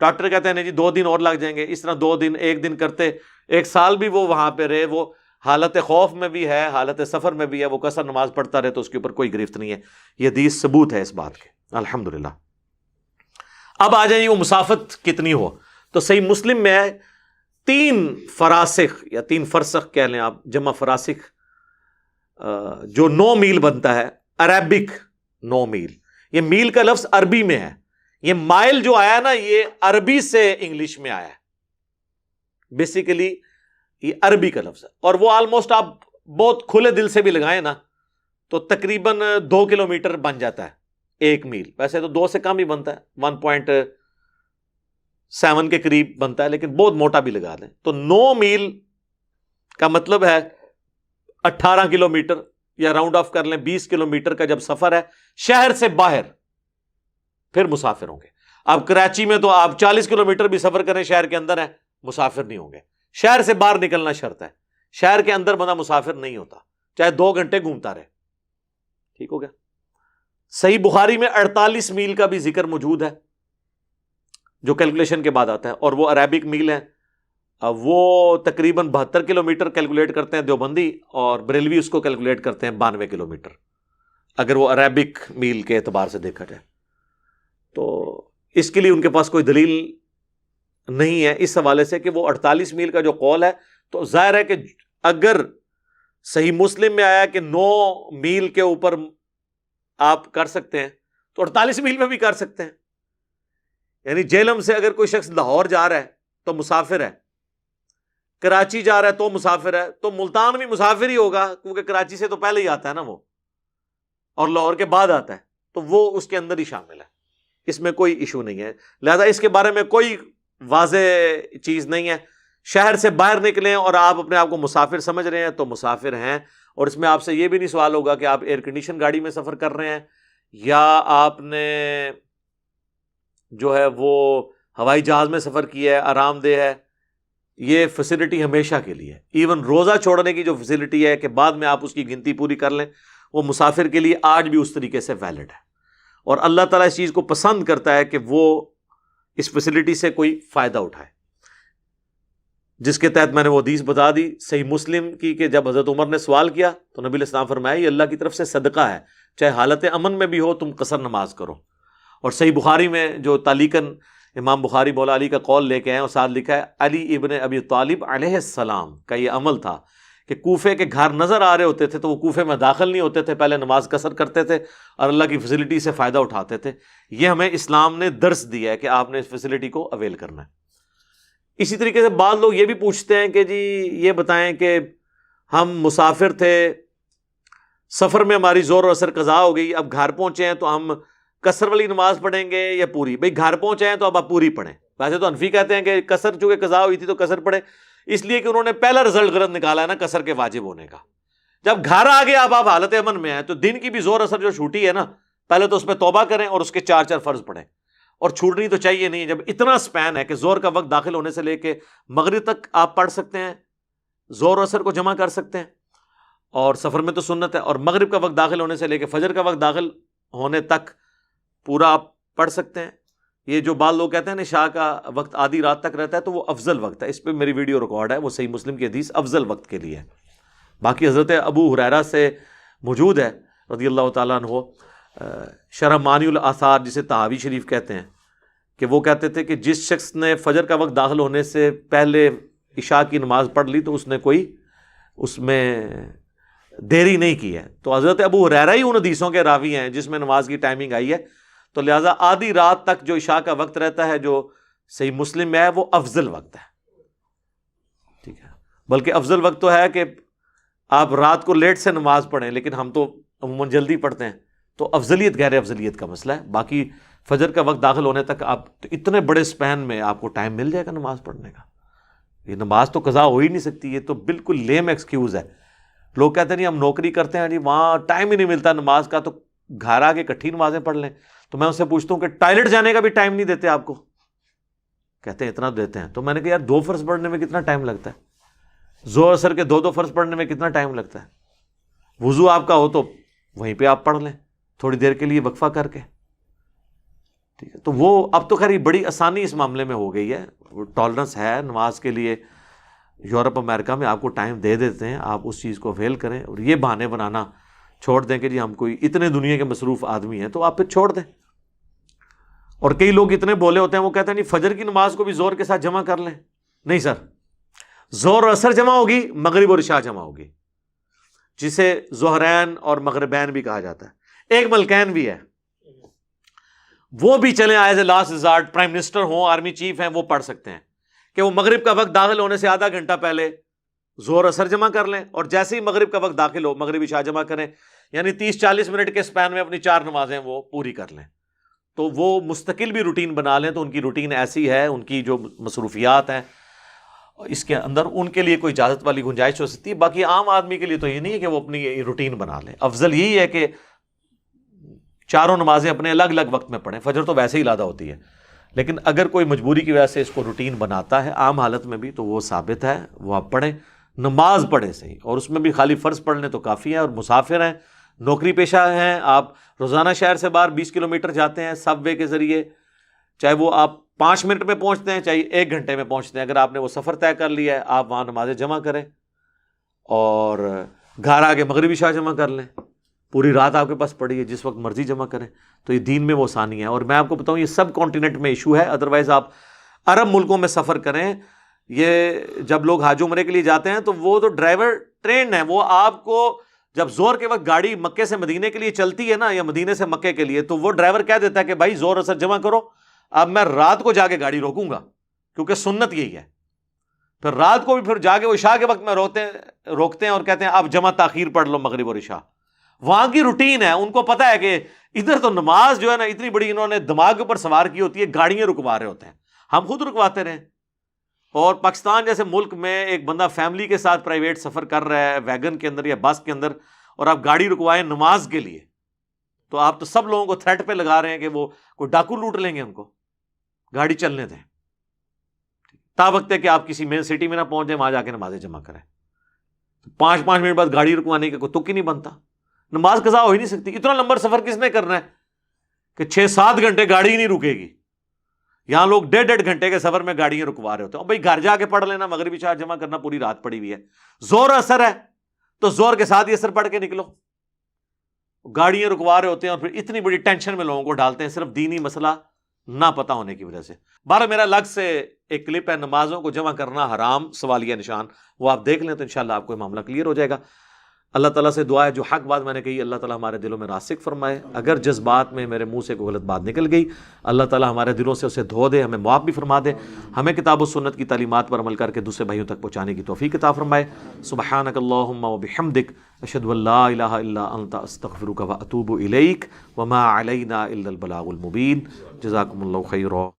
ڈاکٹر کہتے ہیں نہیں جی 2 دن اور لگ جائیں گے. اس طرح 2 دن 1 دن کرتے 1 سال بھی وہ وہاں پہ رہے, وہ حالت خوف میں بھی ہے, حالت سفر میں بھی ہے, وہ قصر نماز پڑھتا رہے, تو اس کے اوپر کوئی گرفت نہیں ہے. یہ حدیث ثبوت ہے اس بات کے, الحمدللہ. اب آ جائیں وہ مسافت کتنی ہو, تو صحیح مسلم میں ہے 3 فراسخ یا 3 فرسخ کہہ لیں آپ, جمع فراسخ, جو 9 میل بنتا ہے. عربک 9 میل, یہ میل کا لفظ عربی میں ہے. یہ مائل جو آیا نا, یہ عربی سے انگلش میں آیا ہے. بیسیکلی یہ عربی کا لفظ ہے, اور وہ آلموسٹ آپ بہت کھلے دل سے بھی لگائیں نا تو تقریباً 2 کلومیٹر بن جاتا ہے 1 میل. ویسے تو 2 سے کم ہی بنتا ہے, 1.7 کے قریب بنتا ہے, لیکن بہت موٹا بھی لگا دیں تو 9 میل کا مطلب ہے 18 کلومیٹر, یا راؤنڈ آف کر لیں 20 کلومیٹر کا جب سفر ہے شہر سے باہر, پھر مسافر ہوں گے. اب کراچی میں تو آپ 40 کلومیٹر بھی سفر کریں شہر کے اندر ہے, مسافر نہیں ہوں گے. شہر سے باہر نکلنا شرط ہے, شہر کے اندر بندہ مسافر نہیں ہوتا, چاہے 2 گھنٹے گھومتا رہے. ٹھیک ہو گیا. صحیح بخاری میں 48 میل کا بھی ذکر موجود ہے جو کیلکولیشن کے بعد آتا ہے, اور وہ عربک میل ہے. وہ تقریباً 72 کلومیٹر کیلکولیٹ کرتے ہیں دیوبندی, اور بریلوی اس کو کیلکولیٹ کرتے ہیں 92 کلومیٹر, اگر وہ عربک میل کے اعتبار سے دیکھا جائے. تو اس کے لیے ان کے پاس کوئی دلیل نہیں ہے اس حوالے سے کہ وہ 48 میل کا جو قول ہے, تو ظاہر ہے کہ اگر صحیح مسلم میں آیا کہ 9 میل کے اوپر آپ کر سکتے ہیں تو 48 میل میں بھی کر سکتے ہیں. یعنی جہلم سے اگر کوئی شخص لاہور جا رہا ہے تو مسافر ہے, کراچی جا رہا ہے تو مسافر ہے, تو ملتان بھی مسافر ہی ہوگا, کیونکہ کراچی سے تو پہلے ہی آتا ہے نا وہ, اور لاہور کے بعد آتا ہے, تو وہ اس کے اندر ہی شامل ہے. اس میں کوئی ایشو نہیں ہے. لہذا اس کے بارے میں کوئی واضح چیز نہیں ہے. شہر سے باہر نکلیں اور آپ اپنے آپ کو مسافر سمجھ رہے ہیں تو مسافر ہیں. اور اس میں آپ سے یہ بھی نہیں سوال ہوگا کہ آپ ایئر کنڈیشن گاڑی میں سفر کر رہے ہیں یا آپ نے جو ہے وہ ہوائی جہاز میں سفر کیا ہے, آرام دہ ہے. یہ فیسلٹی ہمیشہ کے لیے, ایون روزہ چھوڑنے کی جو فیسلٹی ہے کہ بعد میں آپ اس کی گنتی پوری کر لیں, وہ مسافر کے لیے آج بھی اس طریقے سے ویلڈ ہے. اور اللہ تعالیٰ اس چیز کو پسند کرتا ہے کہ وہ اس فیسلٹی سے کوئی فائدہ اٹھائے, جس کے تحت میں نے وہ حدیث بتا دی صحیح مسلم کی کہ جب حضرت عمر نے سوال کیا تو نبی علیہ السلام فرمایا یہ اللہ کی طرف سے صدقہ ہے, چاہے حالت امن میں بھی ہو تم قصر نماز کرو. اور صحیح بخاری میں جو تعلیقاً امام بخاری مولا علی کا قول لے کے ہیں, اور ساتھ لکھا ہے علی ابن ابی طالب علیہ السلام کا یہ عمل تھا کہ کوفے کے گھر نظر آ رہے ہوتے تھے تو وہ کوفے میں داخل نہیں ہوتے تھے, پہلے نماز قصر کرتے تھے اور اللہ کی فیسلٹی سے فائدہ اٹھاتے تھے. یہ ہمیں اسلام نے درس دیا ہے کہ آپ نے اس فیسلٹی کو اویل کرنا ہے. اسی طریقے سے بعض لوگ یہ بھی پوچھتے ہیں کہ جی یہ بتائیں کہ ہم مسافر تھے سفر میں ہماری زور اور اثر قضا ہو گئی، اب گھر پہنچے ہیں تو ہم قصر والی نماز پڑھیں گے یا پوری؟ بھئی گھر پہنچے ہیں تو اب آپ پوری پڑھیں. ویسے تو حنفی کہتے ہیں کہ قصر چونکہ قضا ہوئی تھی تو قصر پڑھیں، اس لیے کہ انہوں نے پہلا رزلٹ غلط نکالا ہے نا قصر کے واجب ہونے کا. جب گھر آ گئے اب آپ حالت امن میں ہیں تو دن کی بھی زور اثر جو چھوٹی ہے نا، پہلے تو اس پہ توبہ کریں اور اس کے 4 فرض پڑھیں، اور چھوٹنی تو چاہیے نہیں. جب اتنا سپین ہے کہ زور کا وقت داخل ہونے سے لے کے مغرب تک آپ پڑھ سکتے ہیں، زور اثر کو جمع کر سکتے ہیں، اور سفر میں تو سنت ہے، اور مغرب کا وقت داخل ہونے سے لے کے فجر کا وقت داخل ہونے تک پورا آپ پڑھ سکتے ہیں. یہ جو بعض لوگ کہتے ہیں عشاء کا وقت آدھی رات تک رہتا ہے تو وہ افضل وقت ہے، اس پہ میری ویڈیو ریکارڈ ہے، وہ صحیح مسلم کی حدیث افضل وقت کے لیے ہے. باقی حضرت ابو ہریرہ سے موجود ہے رضی اللہ تعالیٰ عنہ، شرح معانی الاثار جسے طحاوی شریف کہتے ہیں، کہ وہ کہتے تھے کہ جس شخص نے فجر کا وقت داخل ہونے سے پہلے عشاء کی نماز پڑھ لی تو اس نے کوئی اس میں دیری نہیں کی ہے. تو حضرت ابو ہریرہ ہی ان حدیثوں کے راوی ہیں جس میں نماز کی ٹائمنگ آئی ہے، تو لہٰذا آدھی رات تک جو عشاء کا وقت رہتا ہے جو صحیح مسلم میں ہے وہ افضل وقت ہے. ٹھیک ہے، بلکہ افضل وقت تو ہے کہ آپ رات کو لیٹ سے نماز پڑھیں، لیکن ہم تو عموماً جلدی پڑھتے ہیں، تو افضلیت غیر افضلیت کا مسئلہ ہے. باقی فجر کا وقت داخل ہونے تک آپ تو اتنے بڑے سپین میں آپ کو ٹائم مل جائے گا نماز پڑھنے کا. یہ نماز تو قضا ہو ہی نہیں سکتی، یہ تو بالکل لیم ایکسکیوز ہے. لوگ کہتے ہیں نہیں ہم نوکری کرتے ہیں جی وہاں ٹائم ہی نہیں ملتا نماز کا، تو گھر آ کے اکٹھی نمازیں پڑھ لیں. تو میں ان سے پوچھتا ہوں کہ ٹائلٹ جانے کا بھی ٹائم نہیں دیتے آپ کو؟ کہتے ہیں اتنا دیتے ہیں. تو میں نے کہا یار 2 فرض پڑھنے میں کتنا ٹائم لگتا ہے؟ زور اثر کے 2 فرض پڑھنے میں کتنا ٹائم لگتا ہے؟ وضو آپ کا ہو تو وہیں پہ آپ پڑھ لیں تھوڑی دیر کے لیے وقفہ کر کے. ٹھیک ہے، تو وہ اب تو خیر یہ بڑی آسانی اس معاملے میں ہو گئی ہے، وہ ٹالرنس ہے نماز کے لیے. یورپ امریکہ میں آپ کو ٹائم دے دیتے ہیں، آپ اس چیز کو اویل کریں، اور یہ بہانے بنانا چھوڑ دیں کہ جی ہم کوئی اتنے دنیا کے مصروف آدمی ہیں، تو آپ پھر چھوڑ دیں. اور کئی لوگ اتنے بولے ہوتے ہیں وہ کہتے ہیں نہیں فجر کی نماز کو بھی زور کے ساتھ جمع کر لیں. نہیں سر، زور اور اثر جمع ہوگی، مغرب اور عشاء جمع ہوگی، جسے ظہرین اور مغربین بھی کہا جاتا ہے. ایک ملکین بھی ہے، وہ بھی چلیں as a last resort, prime minister ہوں، آرمی چیف ہیں، وہ پڑھ سکتے ہیں کہ وہ مغرب کا وقت داخل ہونے سے آدھا گھنٹہ پہلے زور اثر جمع کر لیں، اور جیسے ہی مغرب کا وقت داخل ہو مغرب عشاء جمع کریں، یعنی 30-40 منٹ کے سپین میں اپنی 4 نمازیں وہ پوری کر لیں. تو وہ مستقل بھی روٹین بنا لیں، تو ان کی روٹین ایسی ہے، ان کی جو مصروفیات ہیں اس کے اندر ان کے لیے کوئی اجازت والی گنجائش ہو سکتی ہے. باقی عام آدمی کے لیے تو یہ نہیں ہے کہ وہ اپنی روٹین بنا لیں. افضل یہی ہے کہ 4 نمازیں اپنے الگ الگ وقت میں پڑھیں. فجر تو ویسے ہی علیحدہ ہوتی ہے، لیکن اگر کوئی مجبوری کی وجہ سے اس کو روٹین بناتا ہے عام حالت میں بھی تو وہ ثابت ہے، وہ آپ پڑھیں، نماز پڑھیں صحیح. اور اس میں بھی خالی فرض پڑھ لیں تو کافی ہے. اور مسافر ہیں، نوکری پیشہ ہیں، آپ روزانہ شہر سے باہر 20 کلومیٹر جاتے ہیں سب وے کے ذریعے، چاہے وہ آپ 5 منٹ میں پہنچتے ہیں چاہے 1 گھنٹے میں پہنچتے ہیں، اگر آپ نے وہ سفر طے کر لیا ہے آپ وہاں نمازیں جمع کریں، اور گھر آ کے مغربی عشاء جمع کر لیں. پوری رات آپ کے پاس پڑی ہے، جس وقت مرضی جمع کریں. تو یہ دین میں وہ آسانی ہے. اور میں آپ کو بتاؤں یہ سب کانٹیننٹ میں ایشو ہے. ادروائز آپ عرب ملکوں میں سفر کریں، یہ جب لوگ حج عمرے کے لیے جاتے ہیں تو وہ تو ڈرائیور ٹرینڈ ہیں، وہ آپ کو جب زور کے وقت گاڑی مکے سے مدینے کے لیے چلتی ہے نا، یا مدینے سے مکے کے لیے، تو وہ ڈرائیور کہہ دیتا ہے کہ بھائی زور اثر جمع کرو، اب میں رات کو جا کے گاڑی روکوں گا، کیونکہ سنت یہی ہے. پھر رات کو بھی پھر جا کے وہ عشاء کے وقت میں روکتے ہیں اور کہتے ہیں اب جمع تاخیر پڑھ لو مغرب اور عشاء. وہاں کی روٹین ہے، ان کو پتا ہے کہ ادھر تو نماز جو ہے نا اتنی بڑی انہوں نے دماغ کے اوپر سوار کی ہوتی ہے، گاڑیاں رکوا رہے ہوتے ہیں، ہم خود رکواتے رہے. اور پاکستان جیسے ملک میں ایک بندہ فیملی کے ساتھ پرائیویٹ سفر کر رہا ہے ویگن کے اندر یا بس کے اندر، اور آپ گاڑی رکوائیں نماز کے لیے، تو آپ تو سب لوگوں کو تھریٹ پہ لگا رہے ہیں کہ وہ کوئی ڈاکو لوٹ لیں گے، ہم کو گاڑی چلنے دیں، تا وقت ہے کہ آپ کسی مین سٹی میں نہ پہنچ جائیں، وہاں جا کے نمازیں جمع کریں. 5 منٹ بعد گاڑی رکوانے کا کوئی تک ہی نہیں بنتا. نماز قضا ہو ہی نہیں سکتی. اتنا لمبا سفر کس نے کرنا ہے کہ 6-7 گھنٹے گاڑی ہی نہیں رکے گی. یہاں لوگ 1.5 گھنٹے کے سفر میں گاڑیاں رکوا رہے ہوتے ہیں. بھائی گھر جا کے پڑھ لینا، مغربی عشاء جمع کرنا، پوری رات پڑی ہوئی ہے. زور اثر ہے تو زور کے ساتھ ہی اثر پڑھ کے نکلو. گاڑیاں رکوا رہے ہوتے ہیں اور پھر اتنی بڑی ٹینشن میں لوگوں کو ڈالتے ہیں صرف دینی مسئلہ نہ پتہ ہونے کی وجہ سے. بارہ میرا الگ سے ایک کلپ ہے نمازوں کو جمع کرنا حرام سوالیہ نشان، وہ آپ دیکھ لیں تو انشاءاللہ آپ کو یہ معاملہ کلیئر ہو جائے گا. اللہ تعالیٰ سے دعا ہے جو حق بات میں نے کہی اللہ تعالیٰ ہمارے دلوں میں راسخ فرمائے، اگر جذبات میں میرے منہ سے کوئی غلط بات نکل گئی اللہ تعالیٰ ہمارے دلوں سے اسے دھو دے، ہمیں معاف بھی فرما دے، ہمیں کتاب و سنت کی تعلیمات پر عمل کر کے دوسرے بھائیوں تک پہنچانے کی توفیق عطا فرمائے۔ سبحانک اللہم و بحمدک، اشہد ان لا الہ الا انت، استغفرک و اتوب الیک، وما علینا الا البلاغ المبین۔ جزاکم اللہ خیرا۔